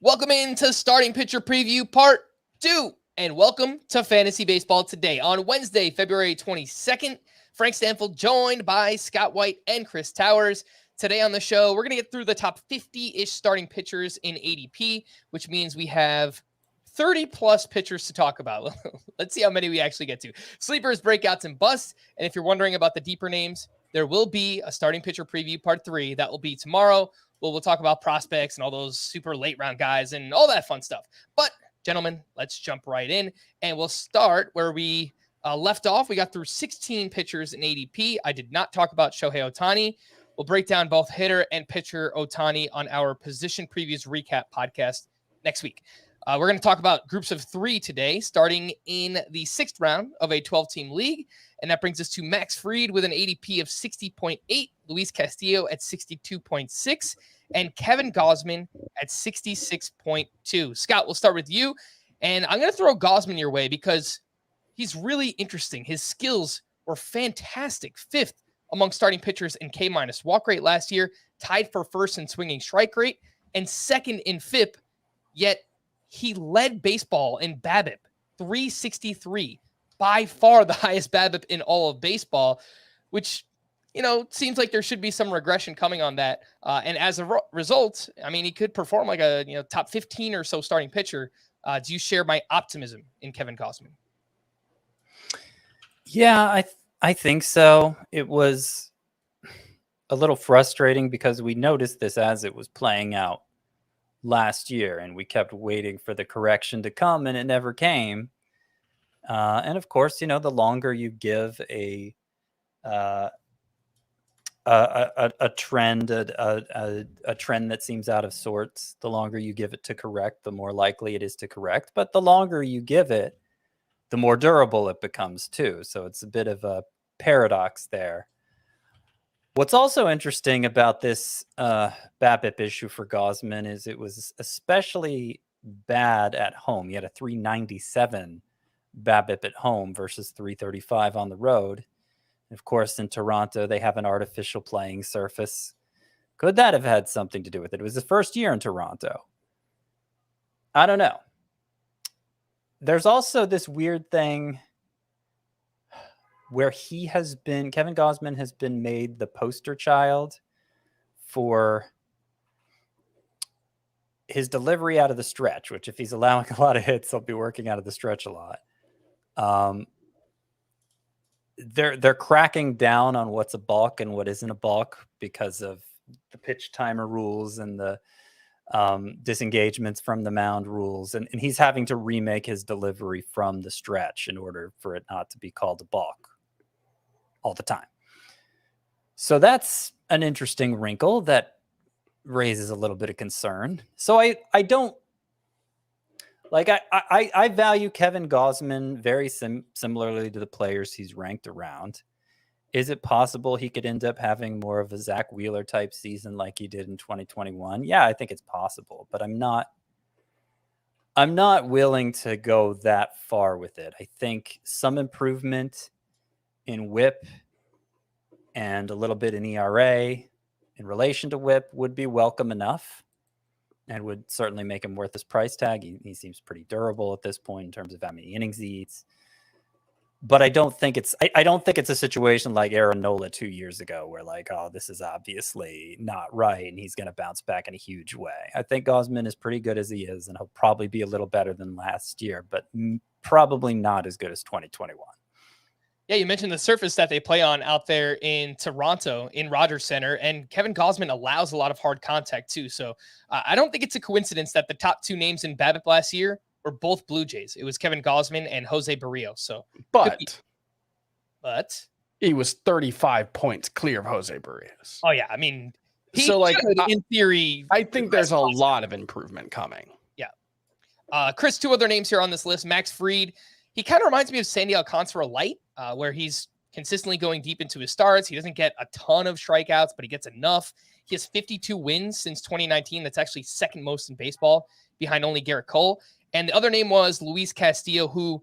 Welcome into Starting Pitcher Preview Part 2, and welcome to Fantasy Baseball Today. On Wednesday, February 22nd, Frank Stampfl joined by Scott White and Chris Towers. Today on the show, we're going to get through the top 50-ish starting pitchers in ADP, which means we have 30-plus pitchers to talk about. Let's see how many we actually get to. Sleepers, breakouts, and busts. And if you're wondering about the deeper names, there will be a Starting Pitcher Preview Part 3. That will be tomorrow. We'll talk about prospects and all those super late round guys and all that fun stuff. But, gentlemen, let's jump right in. And we'll start where we left off. We got through 16 pitchers in ADP. I did not talk about Shohei Ohtani. We'll break down both hitter and pitcher Ohtani on our position previews recap podcast next week. We're going to talk about groups of 3 today, starting in the 6th round of a 12-team league. And that brings us to Max Fried with an ADP of 60.8, Luis Castillo at 62.6, and Kevin Gausman at 66.2. Scott, we'll start with you. And I'm going to throw Gausman your way because he's really interesting. His skills were fantastic. 5th among starting pitchers in K- walk rate last year, tied for 1st in swinging strike rate, and 2nd in FIP, yet he led baseball in BABIP, 363, by far the highest BABIP in all of baseball, which, seems like there should be some regression coming on that. And as a result, I mean, he could perform like a top 15 or so starting pitcher. Do you share my optimism in Kevin Gausman? Yeah, I think so. It was a little frustrating because we noticed this as it was playing out last year, and we kept waiting for the correction to come, and it never came. And of course, the longer you give a trend, a trend that seems out of sorts, the longer you give it to correct, the more likely it is to correct. But the longer you give it, the more durable it becomes too. So it's a bit of a paradox there. What's also interesting about this BABIP issue for Gausman is it was especially bad at home. He had a 397 BABIP at home versus 335 on the road. And of course, in Toronto, they have an artificial playing surface. Could that have had something to do with it? It was his first year in Toronto. I don't know. There's also this weird thing where Kevin Gausman has been made the poster child for his delivery out of the stretch, which if he's allowing a lot of hits, he'll be working out of the stretch a lot. They're cracking down on what's a balk and what isn't a balk because of the pitch timer rules and the disengagements from the mound rules. And he's having to remake his delivery from the stretch in order for it not to be called a balk all the time. So that's an interesting wrinkle that raises a little bit of concern. So I don't like, I value Kevin Gausman very similarly to the players he's ranked around. Is it possible he could end up having more of a Zach Wheeler type season like he did in 2021? Yeah, I think it's possible, but I'm not willing to go that far with it. I think some improvement in WHIP and a little bit in ERA in relation to WHIP would be welcome enough and would certainly make him worth his price tag. He seems pretty durable at this point in terms of how many innings he eats. But I don't think it's a situation like Aaron Nola 2 years ago where like, oh, this is obviously not right and he's going to bounce back in a huge way. I think Gausman is pretty good as he is, and he'll probably be a little better than last year, but probably not as good as 2021. Yeah, you mentioned the surface that they play on out there in Toronto in Rogers Center, and Kevin Gausman allows a lot of hard contact too. So I don't think it's a coincidence that the top 2 names in BABIP last year were both Blue Jays. It was Kevin Gausman and Jose Barrios. So, but he was 35 points clear of Jose Barrios. Oh yeah, I mean, in theory, I think there's a lot of improvement coming. Yeah, Chris, 2 other names here on this list: Max Fried. He kind of reminds me of Sandy Alcantara light, where he's consistently going deep into his starts. He doesn't get a ton of strikeouts, but he gets enough. He has 52 wins since 2019. That's actually 2nd most in baseball, behind only Garrett Cole. And the other name was Luis Castillo, who,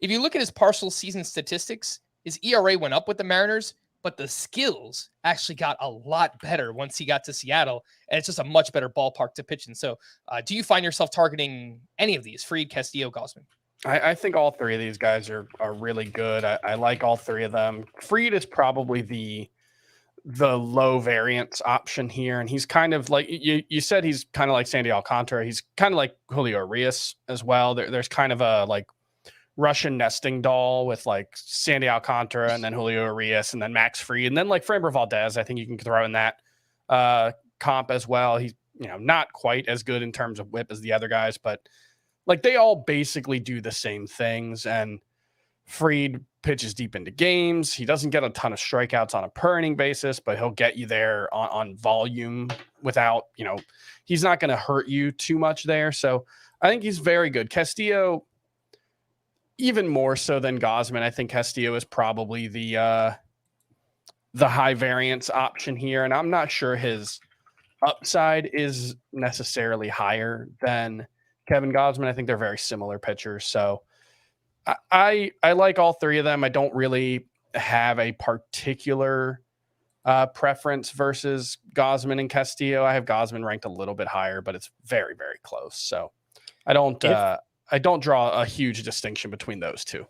if you look at his partial season statistics, his ERA went up with the Mariners, but the skills actually got a lot better once he got to Seattle, and it's just a much better ballpark to pitch in. So do you find yourself targeting any of these, Fried, Castillo, Gausman? I think all three of these guys are really good. I like all three of them. Fried is probably the low variance option here, and he's kind of like you said, he's kind of like Sandy Alcantara. He's kind of like Julio Urias as well. There's kind of a like Russian nesting doll with like Sandy Alcantara and then Julio Urias and then Max Fried and then like Framber Valdez. I think you can throw in that comp as well. He's not quite as good in terms of whip as the other guys, but like they all basically do the same things. And Fried pitches deep into games. He doesn't get a ton of strikeouts on a per inning basis, but he'll get you there on volume without, he's not going to hurt you too much there. So I think he's very good. Castillo, even more so than Gausman. I think Castillo is probably the high variance option here. And I'm not sure his upside is necessarily higher than Kevin Gausman. I think they're very similar pitchers. So I like all three of them. I don't really have a particular preference versus Gausman and Castillo. I have Gausman ranked a little bit higher, but it's very, very close. So I don't draw a huge distinction between those two.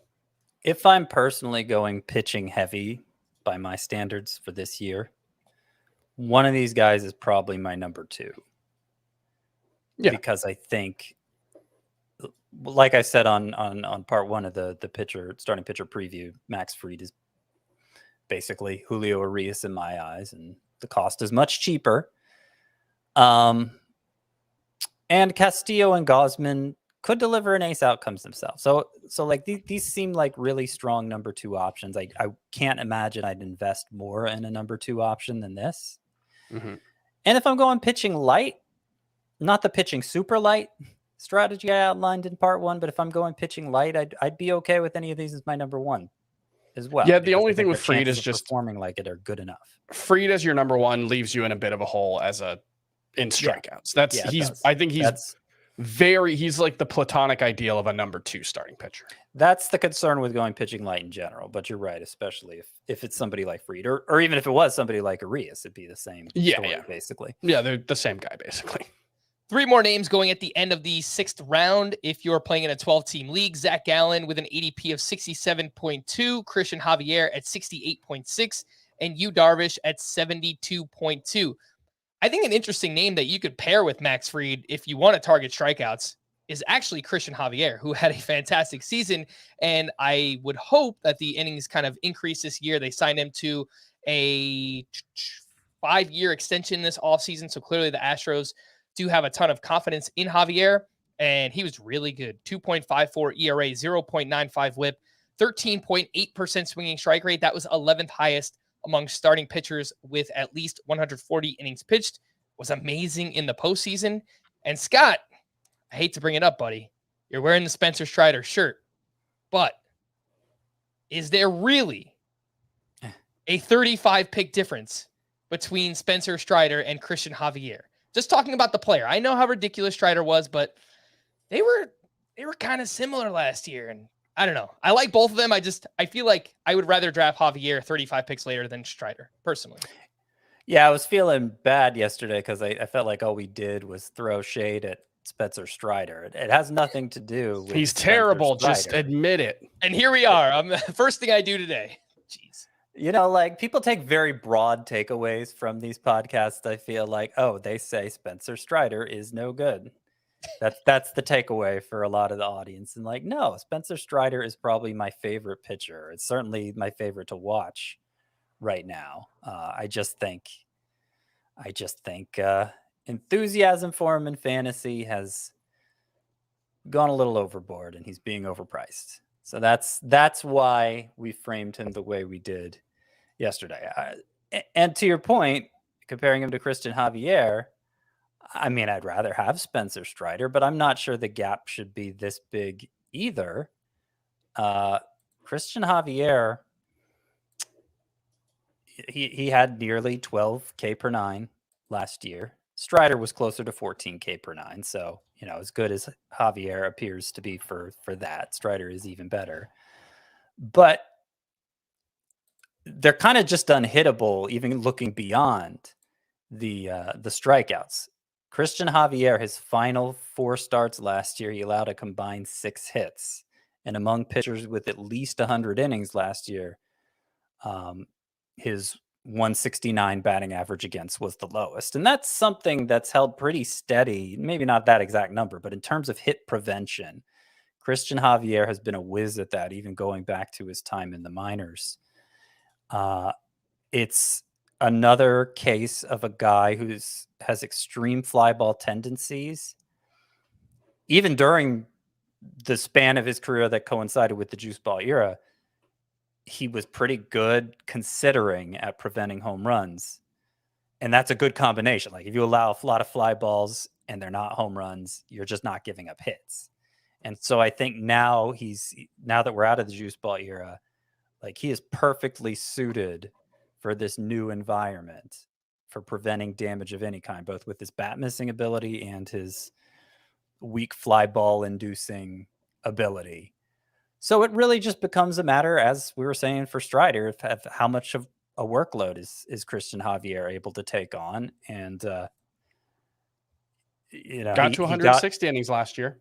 If I'm personally going pitching heavy by my standards for this year, one of these guys is probably my number 2. Yeah. Because I think, like I said on part 1 of the starting pitcher preview, Max Fried is basically Julio Urias in my eyes, and the cost is much cheaper. And Castillo and Gausman could deliver an ace outcomes themselves. So like these seem like really strong number 2 options. I can't imagine I'd invest more in a number 2 option than this. Mm-hmm. And if I'm going pitching light, not the pitching super light strategy I outlined in part 1, but if I'm going pitching light, I'd be okay with any of these as my number 1 as well. Yeah, the only thing with Fried is just performing like it are good enough. Fried as your number 1 leaves you in a bit of a hole in strikeouts. He's like the platonic ideal of a number 2 starting pitcher. That's the concern with going pitching light in general, but you're right, especially if it's somebody like Fried, or even if it was somebody like Urias, it'd be the same story, basically. Yeah, they're the same guy, basically. 3 more names going at the end of the 6th round. If you're playing in a 12-team league, Zach Gallen with an ADP of 67.2, Christian Javier at 68.6, and Yu Darvish at 72.2. I think an interesting name that you could pair with Max Fried if you want to target strikeouts is actually Christian Javier, who had a fantastic season. And I would hope that the innings kind of increase this year. They signed him to a 5-year extension this offseason. So clearly the Astros do have a ton of confidence in Javier. And he was really good. 2.54 ERA, 0.95 whip, 13.8% swinging strike rate. That was 11th highest among starting pitchers with at least 140 innings pitched. Was amazing in the postseason. And Scott, I hate to bring it up, buddy. You're wearing the Spencer Strider shirt, but is there really a 35 pick difference between Spencer Strider and Christian Javier? Just talking about the player. I know how ridiculous Strider was, but they were kind of similar last year. And I don't know. I like both of them. I feel like I would rather draft Javier 35 picks later than Strider, personally. Yeah, I was feeling bad yesterday because I felt like all we did was throw shade at Spencer Strider. It has nothing to do with he's terrible. Just admit it. And here we are. First thing I do today. Jeez. Like people take very broad takeaways from these podcasts. I feel like, they say Spencer Strider is no good. That's the takeaway for a lot of the audience. And like, no, Spencer Strider is probably my favorite pitcher. It's certainly my favorite to watch right now. I just think enthusiasm for him in fantasy has gone a little overboard, and he's being overpriced. So that's why we framed him the way we did yesterday. And to your point, comparing him to Christian Javier, I mean, I'd rather have Spencer Strider, but I'm not sure the gap should be this big either. Christian Javier, he had nearly 12 K per 9 last year. Strider was closer to 14 K per 9. So, as good as Javier appears to be for that, Strider is even better. But they're kind of just unhittable, even looking beyond the strikeouts. Christian Javier, his final 4 starts last year, he allowed a combined 6 hits. And among pitchers with at least 100 innings last year, his 169 batting average against was the lowest. And that's something that's held pretty steady, maybe not that exact number, but in terms of hit prevention, Christian Javier has been a whiz at that, even going back to his time in the minors. It's another case of a guy who has extreme fly ball tendencies. Even during the span of his career that coincided with the juice ball era, he was pretty good considering at preventing home runs. And that's a good combination. Like if you allow a lot of fly balls and they're not home runs, you're just not giving up hits. And so I think now that we're out of the juice ball era, like he is perfectly suited for this new environment for preventing damage of any kind, both with his bat missing ability and his weak fly ball inducing ability. So it really just becomes a matter, as we were saying for Strider, of how much of a workload is Christian Javier able to take on. And, got to 160 innings last year.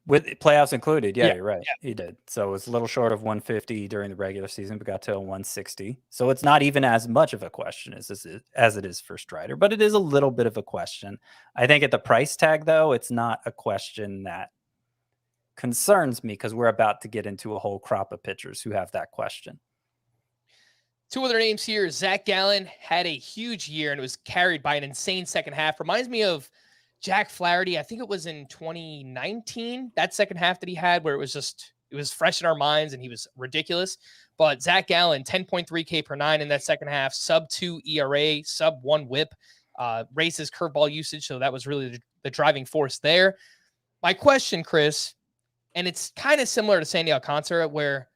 With playoffs included. Yeah, you're right. Yeah. He did. So it was a little short of 150 during the regular season, but got to 160. So it's not even as much of a question as it is for Strider, but it is a little bit of a question. I think at the price tag, though, it's not a question that concerns me because we're about to get into a whole crop of pitchers who have that question. 2 other names here. Zach Gallen had a huge year and it was carried by an insane second half. Reminds me of Jack Flaherty. I think it was in 2019, that second half that he had where it was fresh in our minds and he was ridiculous. But Zach Gallen, 10.3K per 9 in that second half, sub 2 ERA, sub 1 whip, raised his curveball usage. So that was really the driving force there. My question, Chris, and it's kind of similar to Sandy Alcantara where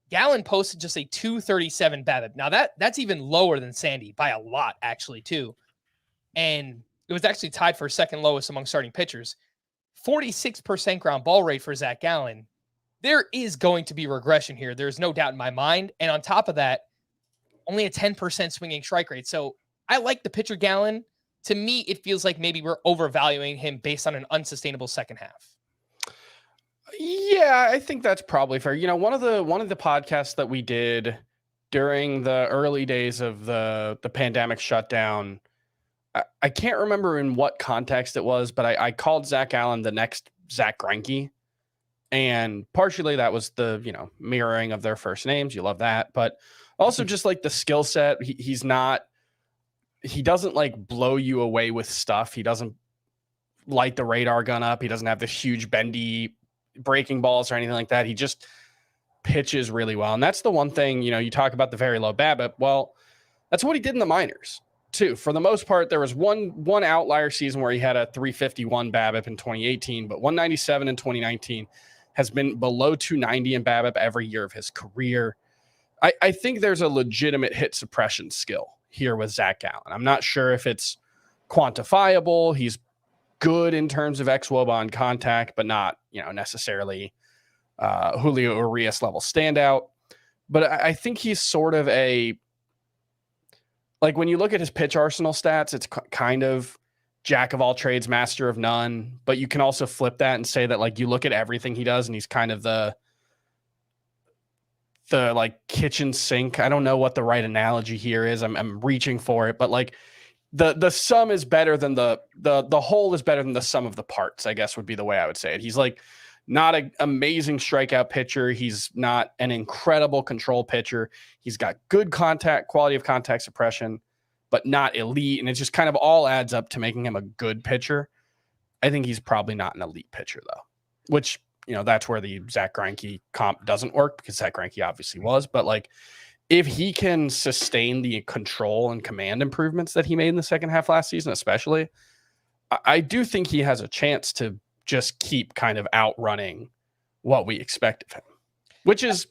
Gallen posted just a 237 BABIP. Now that's even lower than Sandy by a lot actually too. And it was actually tied for second lowest among starting pitchers. 46% ground ball rate for Zach Gallen. There is going to be regression here. There's no doubt in my mind. And on top of that, only a 10% swinging strike rate. So I like the pitcher Gallen. To me, it feels like maybe we're overvaluing him based on an unsustainable second half. Yeah, I think that's probably fair. One of the podcasts that we did during the early days of the pandemic shutdown, I can't remember in what context it was, but I called Zach Gallen the next Zach Greinke. And partially that was the, mirroring of their first names. You love that. But also just like the skill set, he doesn't like blow you away with stuff. He doesn't light the radar gun up. He doesn't have this huge bendy breaking balls or anything like that. He just pitches really well. And that's the one thing, you talk about the very low BABIP. Well, that's what he did in the minors too. For the most part, there was one outlier season where he had a 351 BABIP in 2018, but 197 in 2019, has been below 290 in BABIP every year of his career. I think there's a legitimate hit suppression skill here with Zach Gallen. I'm not sure if it's quantifiable. He's good in terms of xWOBA on contact, but not, necessarily Julio Urias level standout. But I think he's sort of like when you look at his pitch arsenal stats, it's kind of jack of all trades, master of none. But you can also flip that and say that like you look at everything he does and he's kind of the like kitchen sink. I don't know what the right analogy here is. I'm reaching for it, but like the sum is better than the whole is better than the sum of the parts, I guess would be the way I would say it. He's like not an amazing strikeout pitcher. He's not an incredible control pitcher. He's got good quality of contact suppression, but not elite. And it just kind of all adds up to making him a good pitcher. I think he's probably not an elite pitcher though, which, that's where the Zach Greinke comp doesn't work because Zach Greinke obviously was, but like if he can sustain the control and command improvements that he made in the second half last season, especially, I do think he has a chance to just keep kind of outrunning what we expect of him, which is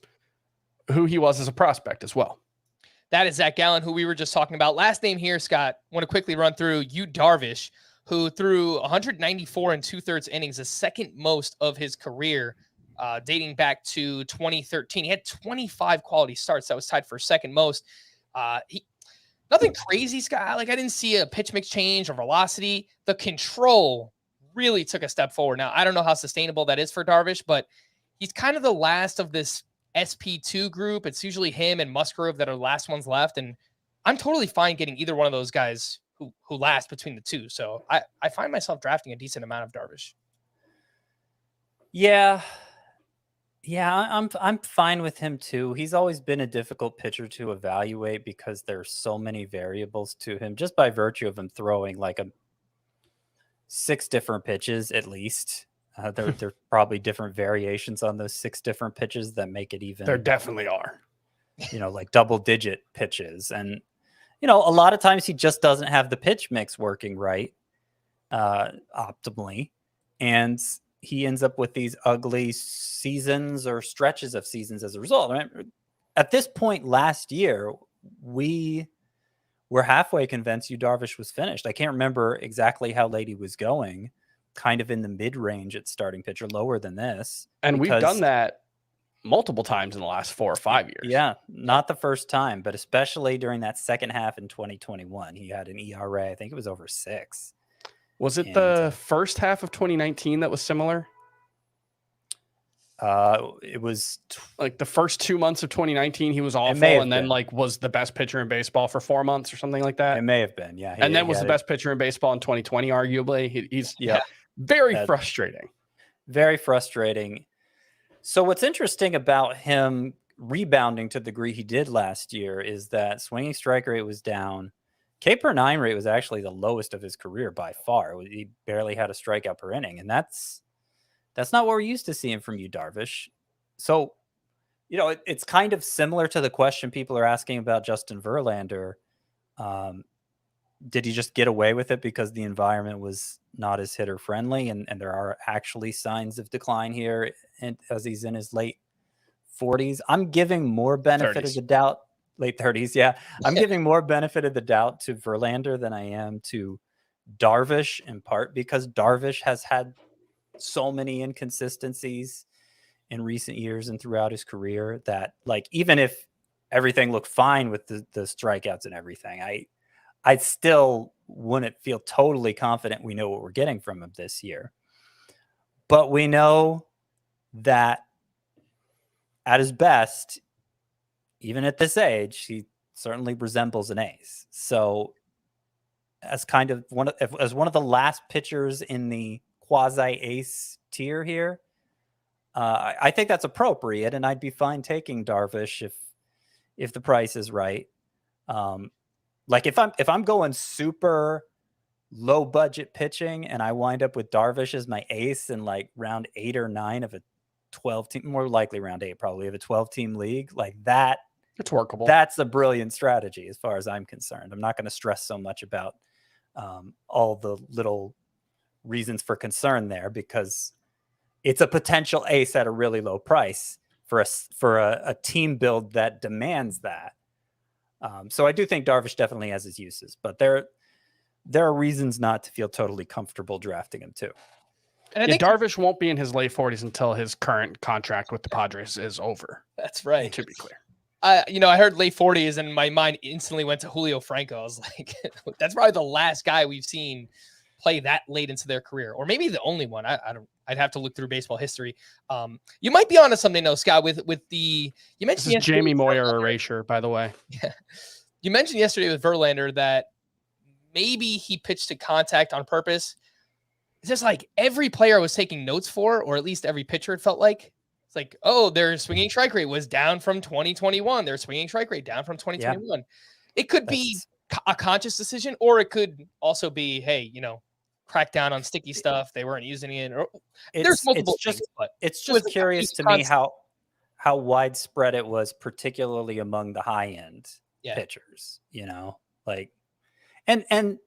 who he was as a prospect as well. That is Zach Gallen, who we were just talking about. Last name here, Scott, want to quickly run through Yu Darvish, who threw 194 and 2/3 innings, the second most of his career. dating back to 2013. He had 25 quality starts. That was tied for second most. Nothing crazy, Scott. Like, I didn't see a pitch mix change or velocity. The control really took a step forward. Now, I don't know how sustainable that is for Darvish, but he's kind of the last of this SP2 group. It's usually him and Musgrove that are the last ones left. And I'm totally fine getting either one of those guys who last between the two. So I find myself drafting a decent amount of Darvish. Yeah. Yeah, I'm fine with him too. He's always been a difficult pitcher to evaluate because there's so many variables to him, just by virtue of him throwing like 6 different pitches at least. There're probably different variations on those 6 different pitches that make it even. There definitely are. Like double-digit pitches, and a lot of times he just doesn't have the pitch mix working right, optimally, and he ends up with these ugly seasons or stretches of seasons as a result. I mean, at this point last year, we were halfway convinced Darvish was finished. I can't remember exactly how late he was going, kind of in the mid-range at starting pitcher, lower than this. And we've done that multiple times in the last 4 or 5 years. Yeah, not the first time, but especially during that second half in 2021. He had an ERA, I think it was over 6. Was it the first half of 2019 that was similar? It was like the first 2 months of 2019, he was awful, and then was the best pitcher in baseball for 4 months or something like that. It may have been, yeah. And then was the best pitcher in baseball in 2020, arguably. He's very frustrating. Very frustrating. So what's interesting about him rebounding to the degree he did last year is that swinging strike rate was down. K per 9 rate was actually the lowest of his career by far. He barely had a strikeout per inning, and that's not what we're used to seeing from Darvish. So, it's kind of similar to the question people are asking about Justin Verlander. Did he just get away with it because the environment was not as hitter friendly, and there are actually signs of decline here as he's in his late 40s? I'm giving more benefit 30s. of the doubt. Late 30s, yeah. I'm giving more benefit of the doubt to Verlander than I am to Darvish, in part because Darvish has had so many inconsistencies in recent years and throughout his career that, even if everything looked fine with the strikeouts and everything, I still wouldn't feel totally confident we know what we're getting from him this year. But we know that at his best, even at this age, he certainly resembles an ace. So as kind of one of the last pitchers in the quasi-ace tier here, I think that's appropriate, and I'd be fine taking Darvish if the price is right. If I'm going super low budget pitching and I wind up with Darvish as my ace in round 8 or 9 of a 12 team, more likely round 8 probably, of a 12-team league, that. It's workable. That's a brilliant strategy as far as I'm concerned. I'm not going to stress so much about all the little reasons for concern there, because it's a potential ace at a really low price for a team build that demands that. So I do think Darvish definitely has his uses, but there are reasons not to feel totally comfortable drafting him too. And I think Darvish won't be in his late 40s until his current contract with the Padres is over. That's right. To be clear. I heard late 40s and my mind instantly went to Julio Franco. I was like, that's probably the last guy we've seen play that late into their career, or maybe the only one. I'd have to look through baseball history. You might be onto something though, Scott, with you mentioned this is Jamie Moyer erasure, by the way. Yeah. You mentioned yesterday with Verlander that maybe he pitched to contact on purpose. It's just like every player I was taking notes for, or at least every pitcher, it felt like. It's like, oh, their swinging strike rate was down from 2021. Their swinging strike rate down from 2021. Yeah. It could be a conscious decision, or it could also be, hey, crack down on sticky stuff. They weren't using it. Or, there's multiple things, but it's just curious to me how widespread it was, particularly among the high end pitchers. And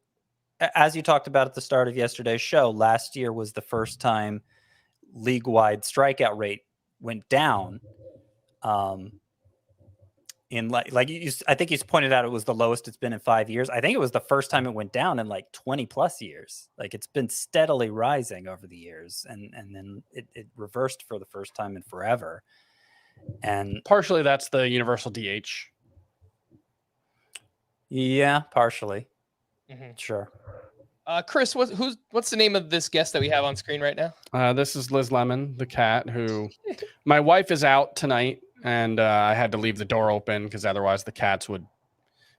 as you talked about at the start of yesterday's show, last year was the first time league-wide strikeout rate went down in I think he's pointed out it was the lowest it's been in 5 years. I think it was the first time it went down in like 20 plus years. Like it's been steadily rising over the years, and then it reversed for the first time in forever. And partially that's the universal DH. Yeah, partially. Mm-hmm. Sure. Chris, what's the name of this guest that we have on screen right now? This is Liz Lemon, the cat, who my wife is out tonight, and I had to leave the door open because otherwise the cats would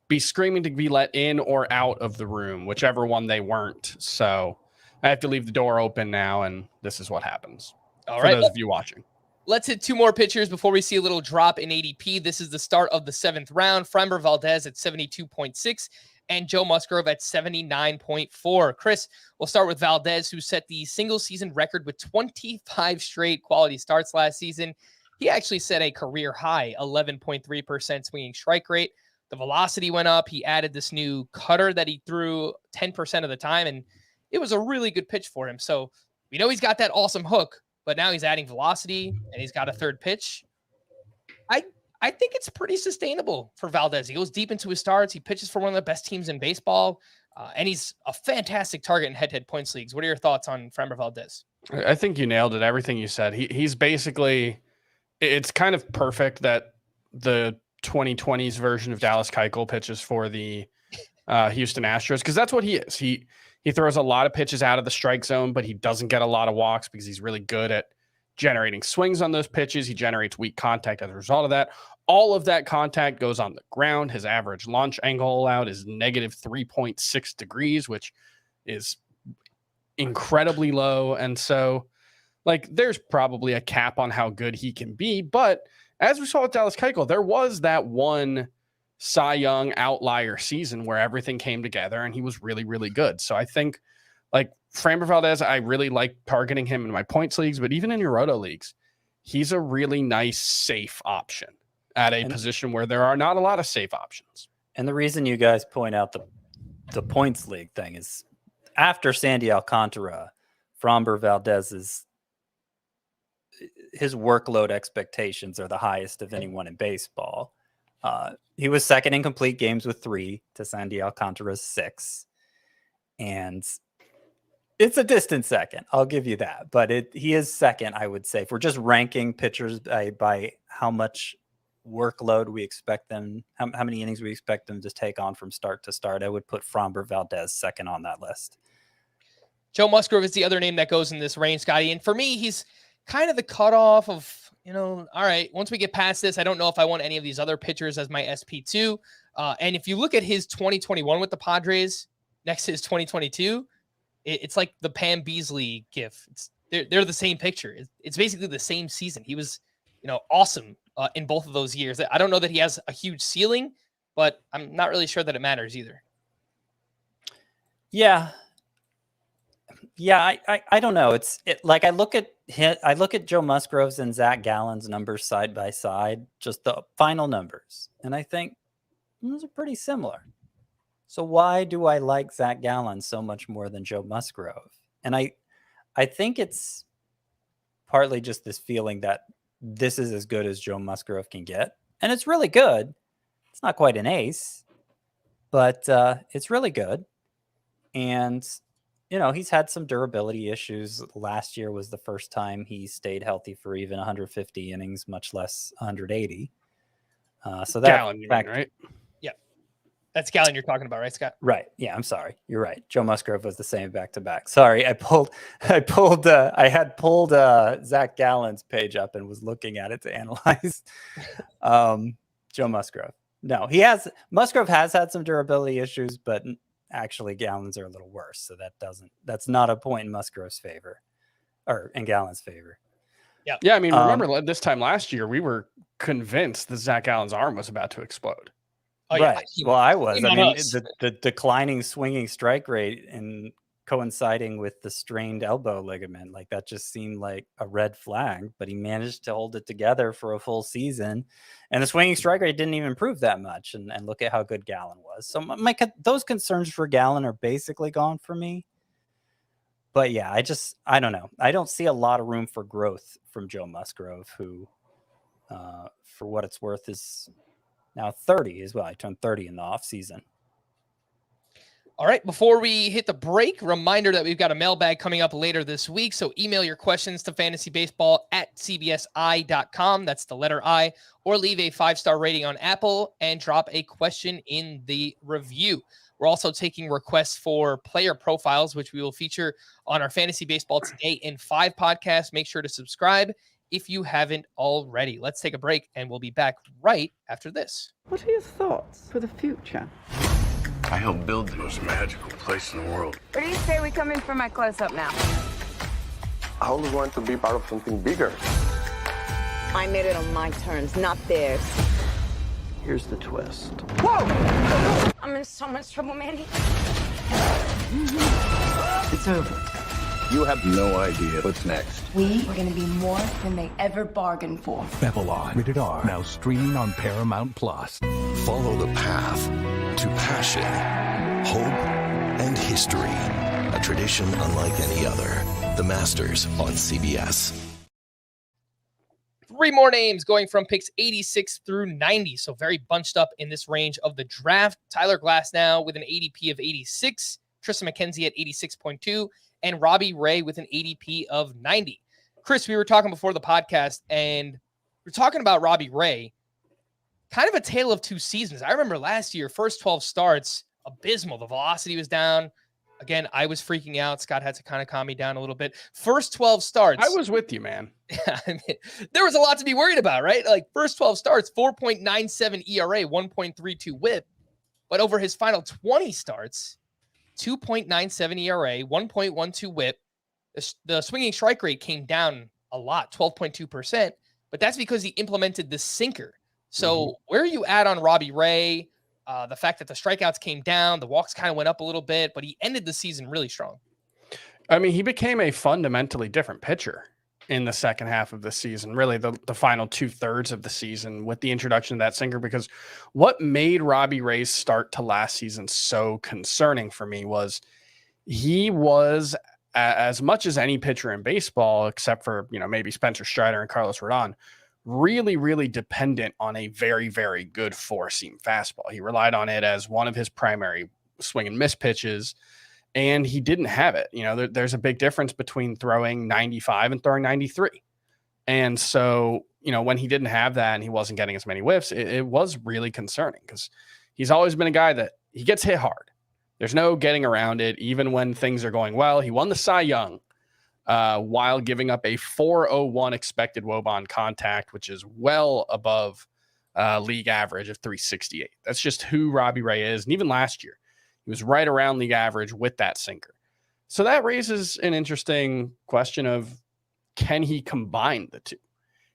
be screaming to be let in or out of the room, whichever one they weren't. So I have to leave the door open now, and this is what happens. All for right, those of you watching. Let's hit two more pitchers before we see a little drop in ADP. This is the start of the 7th round. Framber Valdez at 72.6 and Joe Musgrove at 79.4. Chris, we'll start with Valdez, who set the single season record with 25 straight quality starts last season. He actually set a career high 11.3% swinging strike rate. The velocity went up. He added this new cutter that he threw 10% of the time, and it was a really good pitch for him. So we know he's got that awesome hook, but now he's adding velocity and he's got a third pitch. I think it's pretty sustainable for Valdez. He goes deep into his starts. He pitches for one of the best teams in baseball, and he's a fantastic target in head-to-head points leagues. What are your thoughts on Framber Valdez? I think you nailed it. Everything you said. He's basically, it's kind of perfect that the 2020s version of Dallas Keuchel pitches for the Houston Astros, because that's what he is. He throws a lot of pitches out of the strike zone, but he doesn't get a lot of walks because he's really good at generating swings on those pitches. He generates weak contact as a result of that. All of that contact goes on the ground. His average launch angle allowed is negative 3.6 degrees, which is incredibly low. And so, like, there's probably a cap on how good he can be. But as we saw with Dallas Keuchel, there was that one Cy Young outlier season where everything came together and he was really, really good. So I think, like, Framber Valdez, I really like targeting him in my points leagues, but even in your roto leagues, he's a really nice, safe option at a position where there are not a lot of safe options. And the reason you guys point out the points league thing is after Sandy Alcantara, Framber Valdez's his workload expectations are the highest of anyone in baseball. He was second in complete games with 3 to Sandy Alcantara's 6. And it's a distant second. I'll give you that. But he is second, I would say. If we're just ranking pitchers by how much workload we expect them, how many innings we expect them to take on from start to start, I would put Framber Valdez second on that list. Joe Musgrove is the other name that goes in this range, Scotty. And for me, he's kind of the cutoff of, all right, once we get past this, I don't know if I want any of these other pitchers as my SP2. And if you look at his 2021 with the Padres next to his 2022, it's like the Pam Beasley gif. They're the same picture. It's basically the same season. He was, awesome in both of those years. I don't know that he has a huge ceiling, but I'm not really sure that it matters either. Yeah. Yeah, I don't know. Like I look at Joe Musgrove's and Zach Gallen's numbers side by side, just the final numbers, and I think those are pretty similar. So why do I like Zach Gallen so much more than Joe Musgrove? And I think it's partly just this feeling that this is as good as Joe Musgrove can get, and it's really good. It's not quite an ace, but it's really good, and he's had some durability issues. Last year was the first time he stayed healthy for even 150 innings, much less 180. So that Gallen, you mean, right? Yeah. That's Gallen you're talking about, right, Scott? Right. Yeah, I'm sorry. You're right. Joe Musgrove was the same back-to-back. Sorry, I had pulled Zach Gallen's page up and was looking at it to analyze Joe Musgrove. No, Musgrove has had some durability issues, but actually Gallen's are a little worse, so that's not a point in Musgrove's favor or in Gallen's favor. Yeah, I mean, remember this time last year we were convinced that Zach Gallen's arm was about to explode. Oh, right. Yeah. Well, I was. I mean, the declining swinging strike rate and coinciding with the strained elbow ligament, like that just seemed like a red flag, but he managed to hold it together for a full season, and the swinging strike rate didn't even improve that much. And look at how good Gallen was. So those concerns for Gallen are basically gone for me. But yeah, I don't know. I don't see a lot of room for growth from Joe Musgrove, who, for what it's worth, is now 30 as well. I turned 30 in the off season. All right, before we hit the break, reminder that we've got a mailbag coming up later this week. So email your questions to fantasybaseball@cbsi.com. That's the letter I, or leave a 5-star rating on Apple and drop a question in the review. We're also taking requests for player profiles, which we will feature on our Fantasy Baseball Today in 5 podcast. Make sure to subscribe if you haven't already. Let's take a break, and we'll be back right after this. What are your thoughts for the future? I helped build the most magical place in the world. What do you say we come in for my close-up now? I always wanted to be part of something bigger. I made it on my terms, not theirs. Here's the twist. Whoa! I'm in so much trouble, Mandy. It's over. You have no idea what's next. We were going to be more than they ever bargained for. Babylon, rated R, now streaming on Paramount Plus. Follow the path to passion, hope, and history. A tradition unlike any other. The Masters on CBS. 3 more names going from picks 86 through 90. So very bunched up in this range of the draft. Tyler Glasnow with an ADP of 86. Tristan McKenzie at 86.2. And Robbie Ray with an ADP of 90. Chris, we were talking before the podcast, and we're talking about Robbie Ray. Kind of a tale of 2 seasons. I remember last year, first 12 starts, abysmal. The velocity was down. Again, I was freaking out. Scott had to kind of calm me down a little bit. First 12 starts. I was with you, man. I mean, there was a lot to be worried about, right? Like first 12 starts, 4.97 ERA, 1.32 WHIP. But over his final 20 starts, 2.97 ERA, 1.12 WHIP. The swinging strike rate came down a lot, 12.2%. But that's because he implemented the sinker. So where are you at on Robbie Ray? The fact that the strikeouts came down, the walks kind of went up a little bit, but he ended the season really strong. I mean, he became a fundamentally different pitcher in the second half of the season, really the final 2/3 of the season with the introduction of that sinker, because what made Robbie Ray's start to last season so concerning for me was he was, as much as any pitcher in baseball, except for, maybe Spencer Strider and Carlos Rodon, really, really dependent on a very, very good 4-seam fastball. He relied on it as one of his primary swing and miss pitches, and he didn't have it. There's a big difference between throwing 95 and throwing 93. And so, when he didn't have that and he wasn't getting as many whiffs, it was really concerning because he's always been a guy that he gets hit hard. There's no getting around it, even when things are going well. He won the Cy Young while giving up a 4.01 expected WOBA on contact, which is well above league average of 368. That's just who Robbie Ray is. And even last year, he was right around league average with that sinker. So that raises an interesting question of, can he combine the two?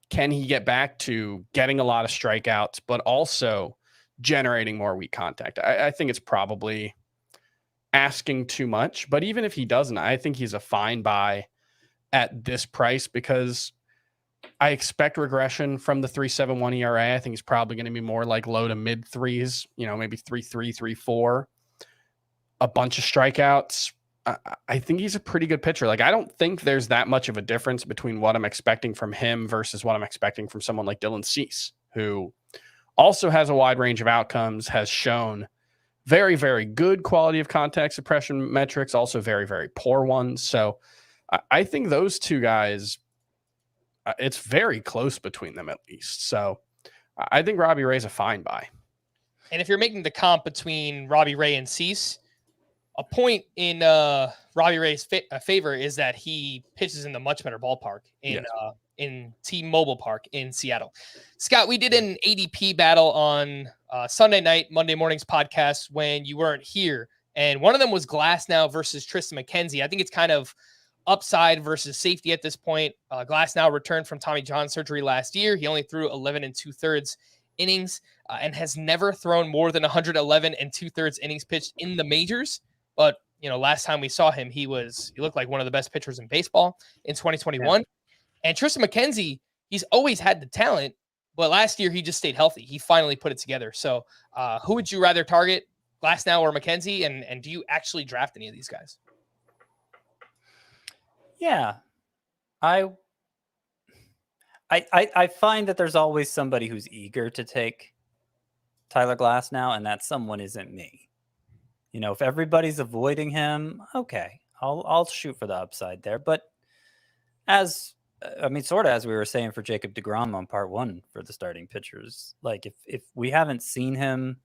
Can he get back to getting a lot of strikeouts, but also generating more weak contact? I think it's probably asking too much, but even if he doesn't, I think he's a fine buy at this price because I expect regression from the 3.71 ERA. I think he's probably going to be more like low to mid threes, maybe 3.3, 3.4, a bunch of strikeouts. I think he's a pretty good pitcher. Like, I don't think there's that much of a difference between what I'm expecting from him versus what I'm expecting from someone like Dylan Cease, who also has a wide range of outcomes, has shown very, very good quality of contact suppression metrics, also very, very poor ones. So I think those two guys, it's very close between them at least. So I think Robbie Ray's a fine buy. And if you're making the comp between Robbie Ray and Cease, a point in Robbie Ray's favor is that he pitches in the much better ballpark in T-Mobile Park in Seattle. Scott, we did an ADP battle on Sunday night, Monday morning's podcast when you weren't here. And one of them was Glasnow versus Tristan McKenzie. I think it's kind of upside versus safety at this point. Glasnow returned from Tommy John surgery last year. He only threw 11 2/3 innings and has never thrown more than 111 2/3 innings pitched in the majors. But, last time we saw him, he looked like one of the best pitchers in baseball in 2021. Yeah. And Tristan McKenzie, he's always had the talent, but last year he just stayed healthy. He finally put it together. So who would you rather target, Glasnow or McKenzie? And do you actually draft any of these guys? Yeah, I find that there's always somebody who's eager to take Tyler Glasnow, and that someone isn't me. You know, if everybody's avoiding him, okay, I'll shoot for the upside there. But sort of as we were saying for Jacob deGrom on part 1 for the starting pitchers, like if we haven't seen him,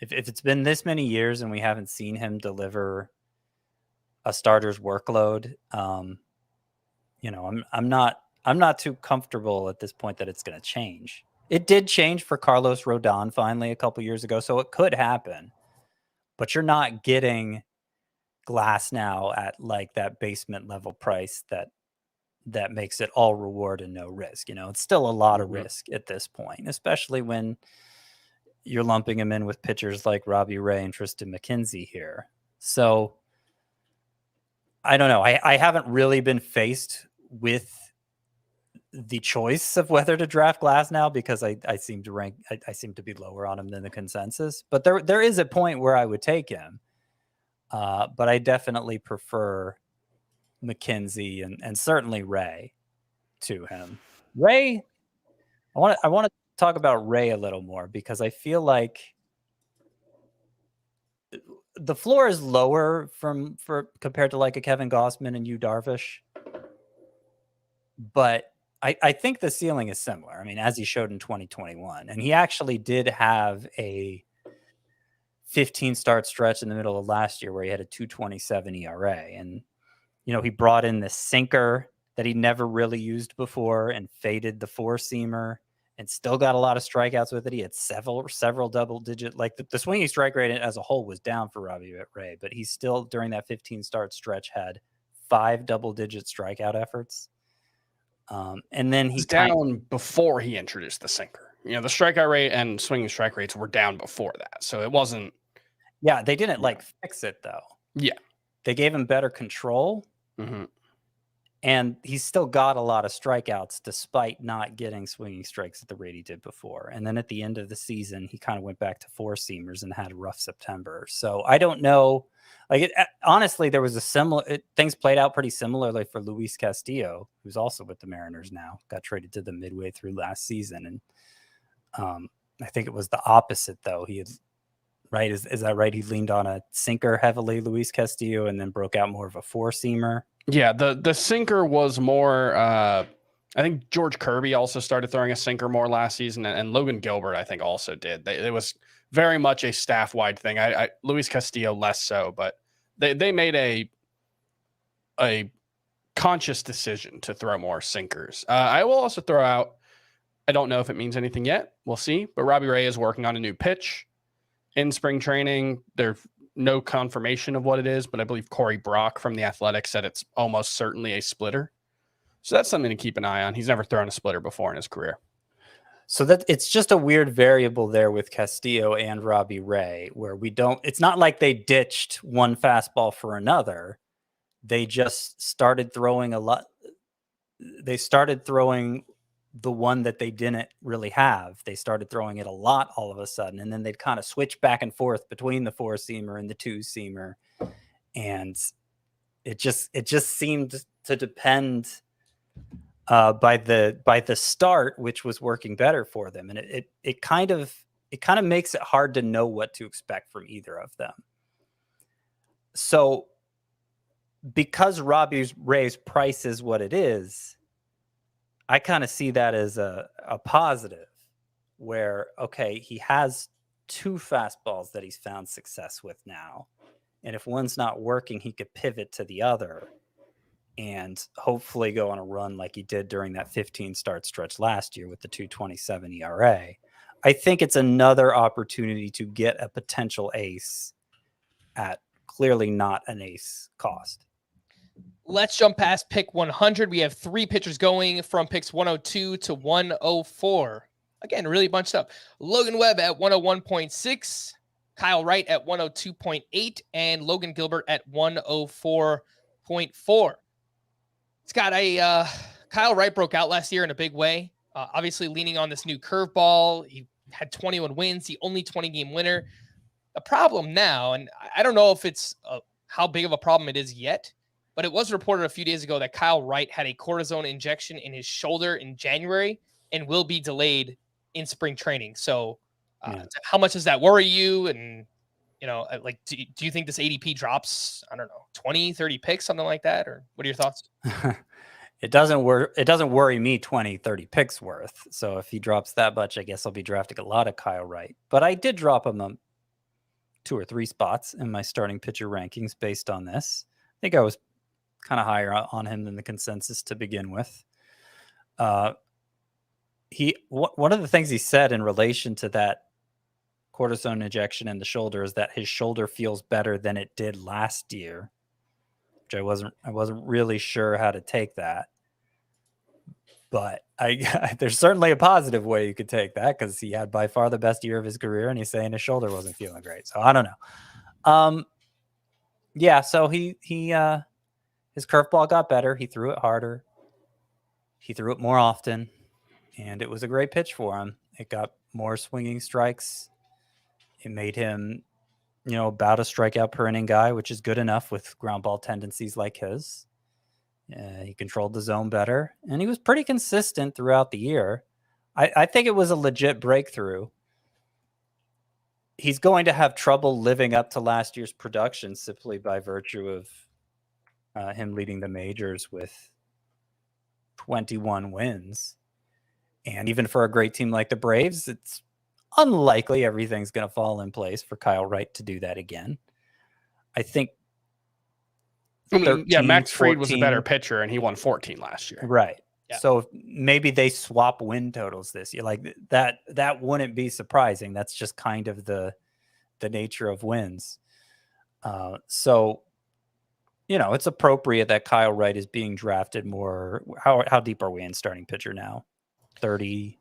if it's been this many years and we haven't seen him deliver a starter's workload, you know, I'm not too comfortable at this point that it's going to change. It did change for Carlos Rodon finally a couple years ago, so it could happen. But you're not getting Glasnow at like that basement level price that makes it all reward and no risk. You know, it's still a lot of risk at this point, especially when you're lumping him in with pitchers like Robbie Ray and Tristan McKenzie here. So I don't know. I haven't really been faced with the choice of whether to draft Glasnow because I seem to be lower on him than the consensus. But there is a point where I would take him. But I definitely prefer McKenzie and certainly Ray to him. Ray, I want to talk about Ray a little more because I feel like the floor is lower for compared to like a Kevin Gausman and Yu Darvish. But I think the ceiling is similar. I mean, as he showed in 2021, and he actually did have a 15 start stretch in the middle of last year where he had a 2.27 ERA. And, you know, he brought in the sinker that he never really used before and faded the 4-seamer and still got a lot of strikeouts with it. He had several double digit, like the swinging strike rate as a whole was down for Robbie Ray, but he still during that 15 start stretch had 5 double digit strikeout efforts. And then he's down before he introduced the sinker. You know, the strikeout rate and swinging strike rates were down before that. So it wasn't. Yeah, they didn't like fix it though. Yeah. They gave him better control. Mm-hmm. And he's still got a lot of strikeouts despite not getting swinging strikes at the rate he did before. And then at the end of the season, he kind of went back to 4-seamers and had a rough September. So I don't know. Like honestly, there was things played out pretty similarly for Luis Castillo, who's also with the Mariners now, got traded to them midway through last season. And I think it was the opposite though. He had, right. Is that right? He leaned on a sinker heavily, Luis Castillo, and then broke out more of a 4-seamer. Yeah. The sinker was more, I think George Kirby also started throwing a sinker more last season, and Logan Gilbert, I think, also did. It was very much a staff-wide thing. Luis Castillo less so, but they made a conscious decision to throw more sinkers. I will also throw out, I don't know if it means anything yet. We'll see. But Robbie Ray is working on a new pitch in spring training. There's no confirmation of what it is, but I believe Corey Brock from The Athletic said it's almost certainly a splitter. So that's something to keep an eye on. He's never thrown a splitter before in his career. So that it's just a weird variable there with Castillo and Robbie Ray, where it's not like they ditched one fastball for another. They just started throwing a lot. They started throwing the one that they didn't really have. They started throwing it a lot all of a sudden. And then they'd kind of switch back and forth between the 4-seamer and the 2-seamer. And it just seemed to depend by the start, which was working better for them. And it kind of makes it hard to know what to expect from either of them. So because Robbie Ray's price is what it is, I kind of see that as a positive where, okay, he has 2 fastballs that he's found success with now. And if one's not working, he could pivot to the other and hopefully go on a run like he did during that 15 start stretch last year with the 2.27 ERA. I think it's another opportunity to get a potential ace at clearly not an ace cost. Let's jump past pick 100. We have 3 pitchers going from picks 102 to 104. Again, really bunched up. Logan Webb at 101.6, Kyle Wright at 102.8, and Logan Gilbert at 104.4. Scott, Kyle Wright broke out last year in a big way. Obviously leaning on this new curveball. He had 21 wins, the only 20-game winner. The problem now, and I don't know if it's how big of a problem it is yet, but it was reported a few days ago that Kyle Wright had a cortisone injection in his shoulder in January and will be delayed in spring training. So How much does that worry you? And, like, do you think this ADP drops, I don't know, 20, 30 picks, something like that? Or what are your thoughts? It doesn't worry me 20, 30 picks worth. So if he drops that much, I guess I'll be drafting a lot of Kyle Wright. But I did drop him 2 or 3 spots in my starting pitcher rankings based on this. I think I was kind of higher on him than the consensus to begin with. One of the things he said in relation to that cortisone injection in the shoulder is that his shoulder feels better than it did last year, which I wasn't really sure how to take that. But there's certainly a positive way you could take that, because he had by far the best year of his career, and he's saying his shoulder wasn't feeling great. So I don't know. Yeah. So he his curveball got better. He threw it harder. He threw it more often, and it was a great pitch for him. It got more swinging strikes. It made him, about a strikeout per inning guy, which is good enough with ground ball tendencies like his. He controlled the zone better, and he was pretty consistent throughout the year. I think it was a legit breakthrough. He's going to have trouble living up to last year's production simply by virtue of him leading the majors with 21 wins. And even for a great team like the Braves, it's unlikely everything's going to fall in place for Kyle Wright to do that again. I think. Max Fried was a better pitcher, and he won 14 last year. Right. Yeah. So maybe they swap win totals this year. Like that wouldn't be surprising. That's just kind of the nature of wins. So, it's appropriate that Kyle Wright is being drafted more. How deep are we in starting pitcher now? 30.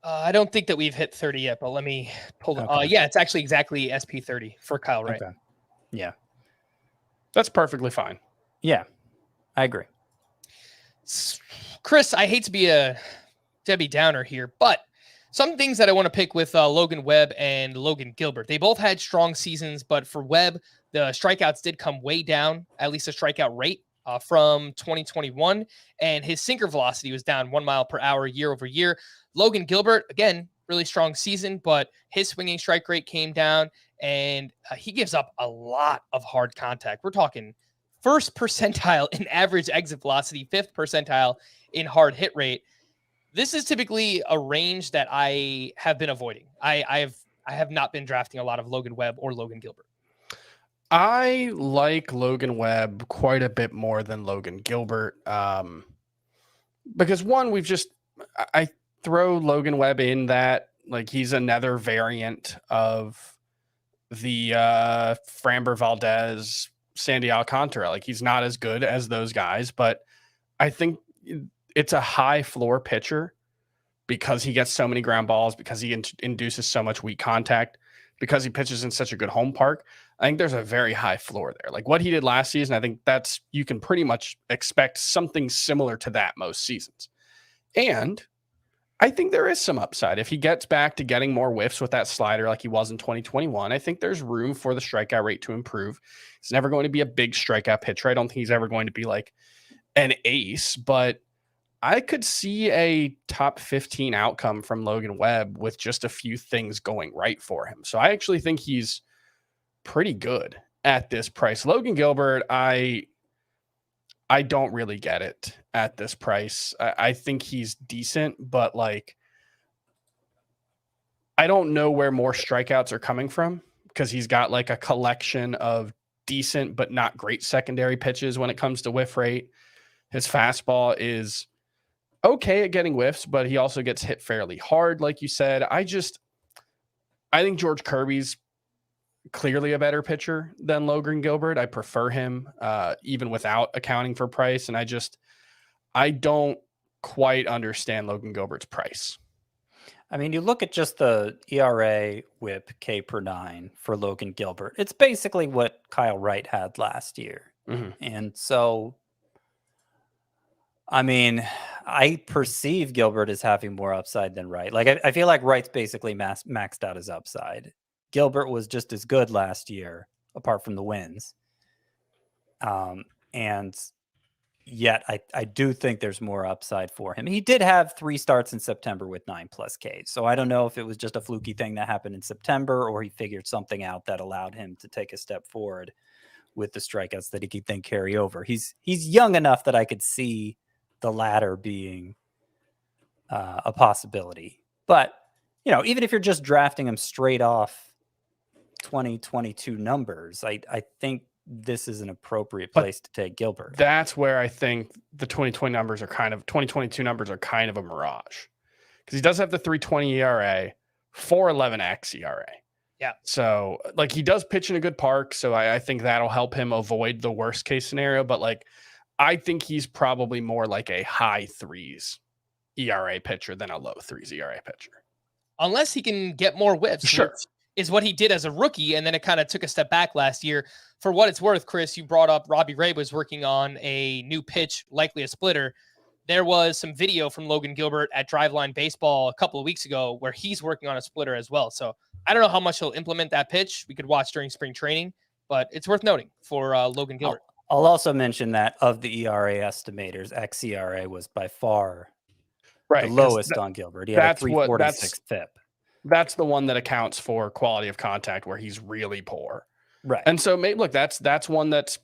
I don't think that we've hit 30 yet, but let me pull it. Okay. Yeah, it's actually exactly SP 30 for Kyle Wright. Okay. Yeah. That's perfectly fine. Yeah, I agree. Chris, I hate to be a Debbie Downer here, but some things that I want to pick with Logan Webb and Logan Gilbert. They both had strong seasons, but for Webb, the strikeouts did come way down, at least the strikeout rate from 2021, and his sinker velocity was down 1 mile per hour year over year. Logan Gilbert, again, really strong season, but his swinging strike rate came down, and he gives up a lot of hard contact. We're talking first percentile in average exit velocity, 5th percentile in hard hit rate. This is typically a range that I have been avoiding. I have not been drafting a lot of Logan Webb or Logan Gilbert. I like Logan Webb quite a bit more than Logan Gilbert. Because one, I throw Logan Webb in that, like, he's another variant of the Framber Valdez, Sandy Alcantara. Like, he's not as good as those guys, but I think it's a high floor pitcher because he gets so many ground balls, because he induces so much weak contact, because he pitches in such a good home park. I think there's a very high floor there. Like what he did last season, I think you can pretty much expect something similar to that most seasons. And I think there is some upside. If he gets back to getting more whiffs with that slider like he was in 2021, I think there's room for the strikeout rate to improve. He's never going to be a big strikeout pitcher. I don't think he's ever going to be like an ace, but I could see a top 15 outcome from Logan Webb with just a few things going right for him. So I actually think he's pretty good at this price. Logan Gilbert, I don't really get it at this price. I think he's decent, but like, I don't know where more strikeouts are coming from, because he's got like a collection of decent but not great secondary pitches when it comes to whiff rate. His fastball is okay at getting whiffs, but he also gets hit fairly hard, like you said. I think George Kirby's clearly a better pitcher than Logan Gilbert. I prefer him even without accounting for price. And I don't quite understand Logan Gilbert's price. I mean, you look at just the ERA, WHIP, K per 9 for Logan Gilbert. It's basically what Kyle Wright had last year. Mm-hmm. And so, I mean, I perceive Gilbert as having more upside than Wright. Like, I feel like Wright's basically maxed out his upside. Gilbert was just as good last year, apart from the wins. And yet I do think there's more upside for him. He did have 3 starts in September with 9+ Ks. So I don't know if it was just a fluky thing that happened in September or he figured something out that allowed him to take a step forward with the strikeouts that he could then carry over. He's young enough that I could see the latter being a possibility. But, even if you're just drafting him straight off 2022 numbers, I think this is an appropriate place to take Gilbert. That's where I think the 2022 numbers are kind of a mirage, because he does have the 3.20 ERA, 4.11 xERA. Yeah. So he does pitch in a good park. So I think that'll help him avoid the worst case scenario. But I think he's probably more like a high 3s ERA pitcher than a low 3s ERA pitcher. Unless he can get more whips. Sure. Is what he did as a rookie, and then it kind of took a step back last year. For what it's worth, Chris, you brought up Robbie Ray was working on a new pitch, likely a splitter. There was some video from Logan Gilbert at Driveline Baseball a couple of weeks ago where he's working on a splitter as well. So I don't know how much he'll implement that pitch. We could watch during spring training, but it's worth noting for Logan Gilbert. I'll also mention that of the ERA estimators, xERA was by far the lowest on Gilbert. He had a 3.46 FIP. That's the one that accounts for quality of contact where he's really poor. Right. And so maybe that's one that's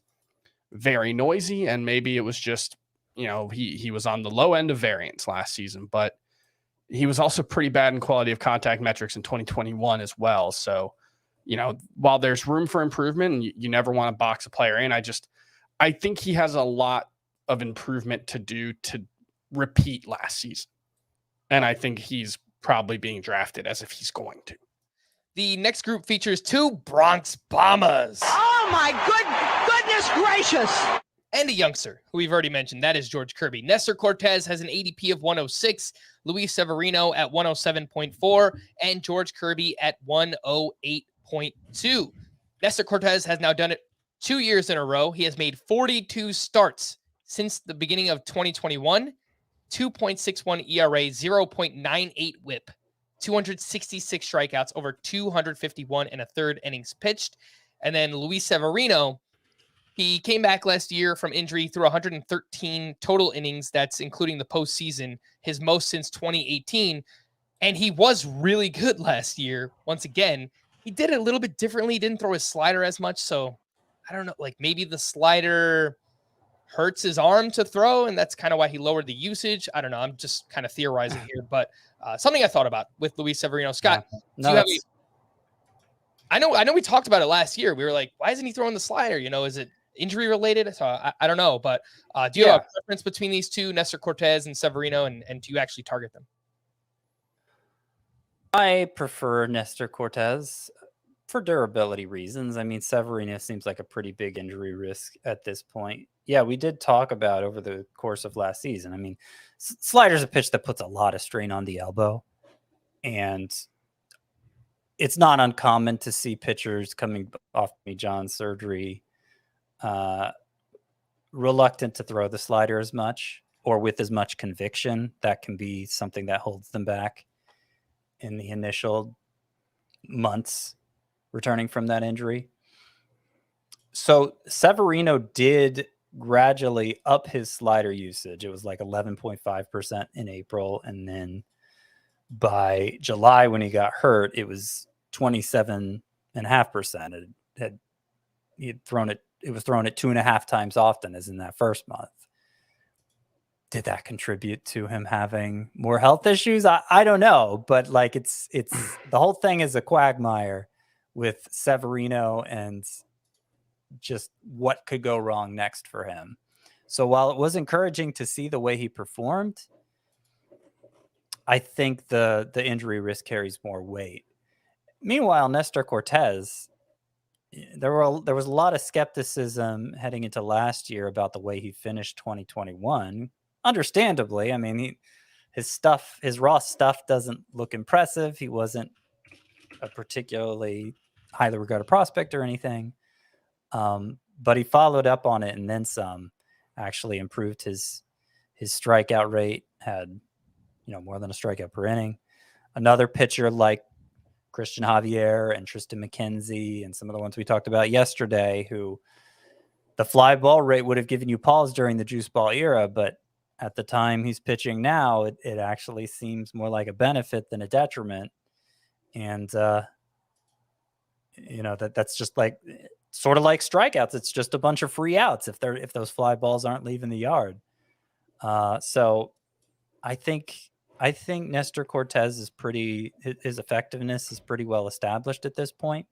very noisy, and maybe it was just, he was on the low end of variance last season, but he was also pretty bad in quality of contact metrics in 2021 as well. So, while there's room for improvement, and you never want to box a player in, I think he has a lot of improvement to do to repeat last season. And I think he's probably being drafted as if he's going to. The next group features 2 Bronx Bombers. Oh my goodness gracious! And a youngster who we've already mentioned. That is George Kirby. Nestor Cortes has an ADP of 106, Luis Severino at 107.4, and George Kirby at 108.2. Nestor Cortes has now done it 2 years in a row. He has made 42 starts since the beginning of 2021. 2.61 ERA, 0.98 whip, 266 strikeouts, over 251 and a third innings pitched. And then Luis Severino, he came back last year from injury through 113 total innings. That's including the postseason, his most since 2018. And he was really good last year. Once again, he did it a little bit differently. He didn't throw his slider as much. So I don't know, maybe the slider hurts his arm to throw, and that's kind of why he lowered the usage. I don't know. I'm just kind of theorizing here, but something I thought about with Luis Severino. Scott, I know we talked about it last year. We were like, why isn't he throwing the slider? Is it injury related? So I don't know, but do you have a preference between these two, Nestor Cortes and Severino, and do you actually target them? I prefer Nestor Cortes for durability reasons. I mean, Severino seems like a pretty big injury risk at this point. Yeah, we did talk about over the course of last season. I mean, slider's a pitch that puts a lot of strain on the elbow, and it's not uncommon to see pitchers coming off John surgery reluctant to throw the slider as much or with as much conviction. That can be something that holds them back in the initial months returning from that injury. So Severino did gradually up his slider usage. It was 11.5% in April. And then by July, when he got hurt, it was 27.5%. It was thrown at 2.5 times often as in that first month. Did that contribute to him having more health issues? I don't know, but it's the whole thing is a quagmire with Severino and just what could go wrong next for him. So while it was encouraging to see the way he performed, I think the injury risk carries more weight. Meanwhile, Nestor Cortes, there was a lot of skepticism heading into last year about the way he finished 2021. Understandably, I mean, his raw stuff doesn't look impressive. He wasn't a particularly highly regarded prospect or anything. But he followed up on it and then some, actually improved his strikeout rate, had, more than a strikeout per inning. Another pitcher like Christian Javier and Tristan McKenzie and some of the ones we talked about yesterday, who the fly ball rate would have given you pause during the juice ball era, but at the time he's pitching now, it actually seems more like a benefit than a detriment. And, that's just like sort of like strikeouts. It's just a bunch of free outs if those fly balls aren't leaving the yard. So I think Nestor Cortes his effectiveness is pretty well established at this point.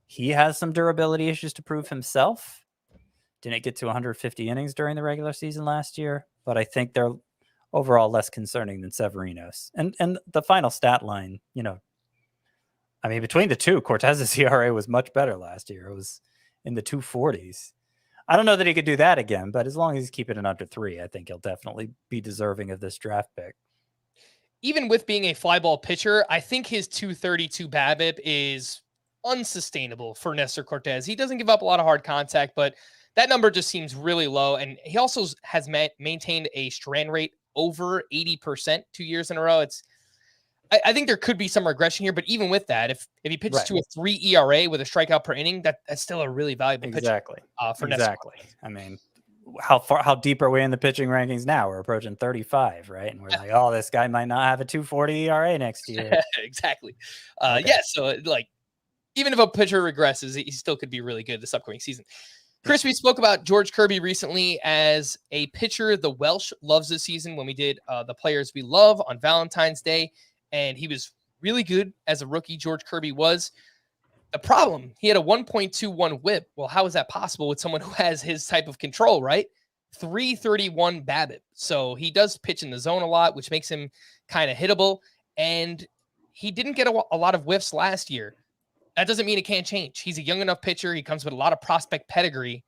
He has some durability issues to prove himself. Didn't get to 150 innings during the regular season last year, but I think they're overall less concerning than Severino's. And the final stat line, between the two, Cortez's ERA was much better last year. It was in the 240s. I don't know that he could do that again, but as long as he's keeping it under 3, I think he'll definitely be deserving of this draft pick. Even with being a fly ball pitcher, I think his 232 BABIP is unsustainable for Nestor Cortes. He doesn't give up a lot of hard contact, but that number just seems really low. And he also has maintained a strand rate over 80% 2 years in a row. I think there could be some regression here, but even with that, if he pitches to a 3 ERA with a strikeout per inning, that's still a really valuable pitcher. For Nestor Cortes. How deep are we in the pitching rankings now? We're approaching 35, right? And we're like, oh, this guy might not have a 240 ERA next year. Exactly. Okay. Yeah. So even if a pitcher regresses, he still could be really good this upcoming season. Chris, we spoke about George Kirby recently as a pitcher the Welsh loves this season when we did the players we love on Valentine's Day. And he was really good as a rookie. George Kirby was. The problem, he had a 1.21 whip. Well, how is that possible with someone who has his type of control, right? 331 BABIP. So he does pitch in the zone a lot, which makes him kind of hittable. And he didn't get a lot of whiffs last year. That doesn't mean it can't change. He's a young enough pitcher. He comes with a lot of prospect pedigree.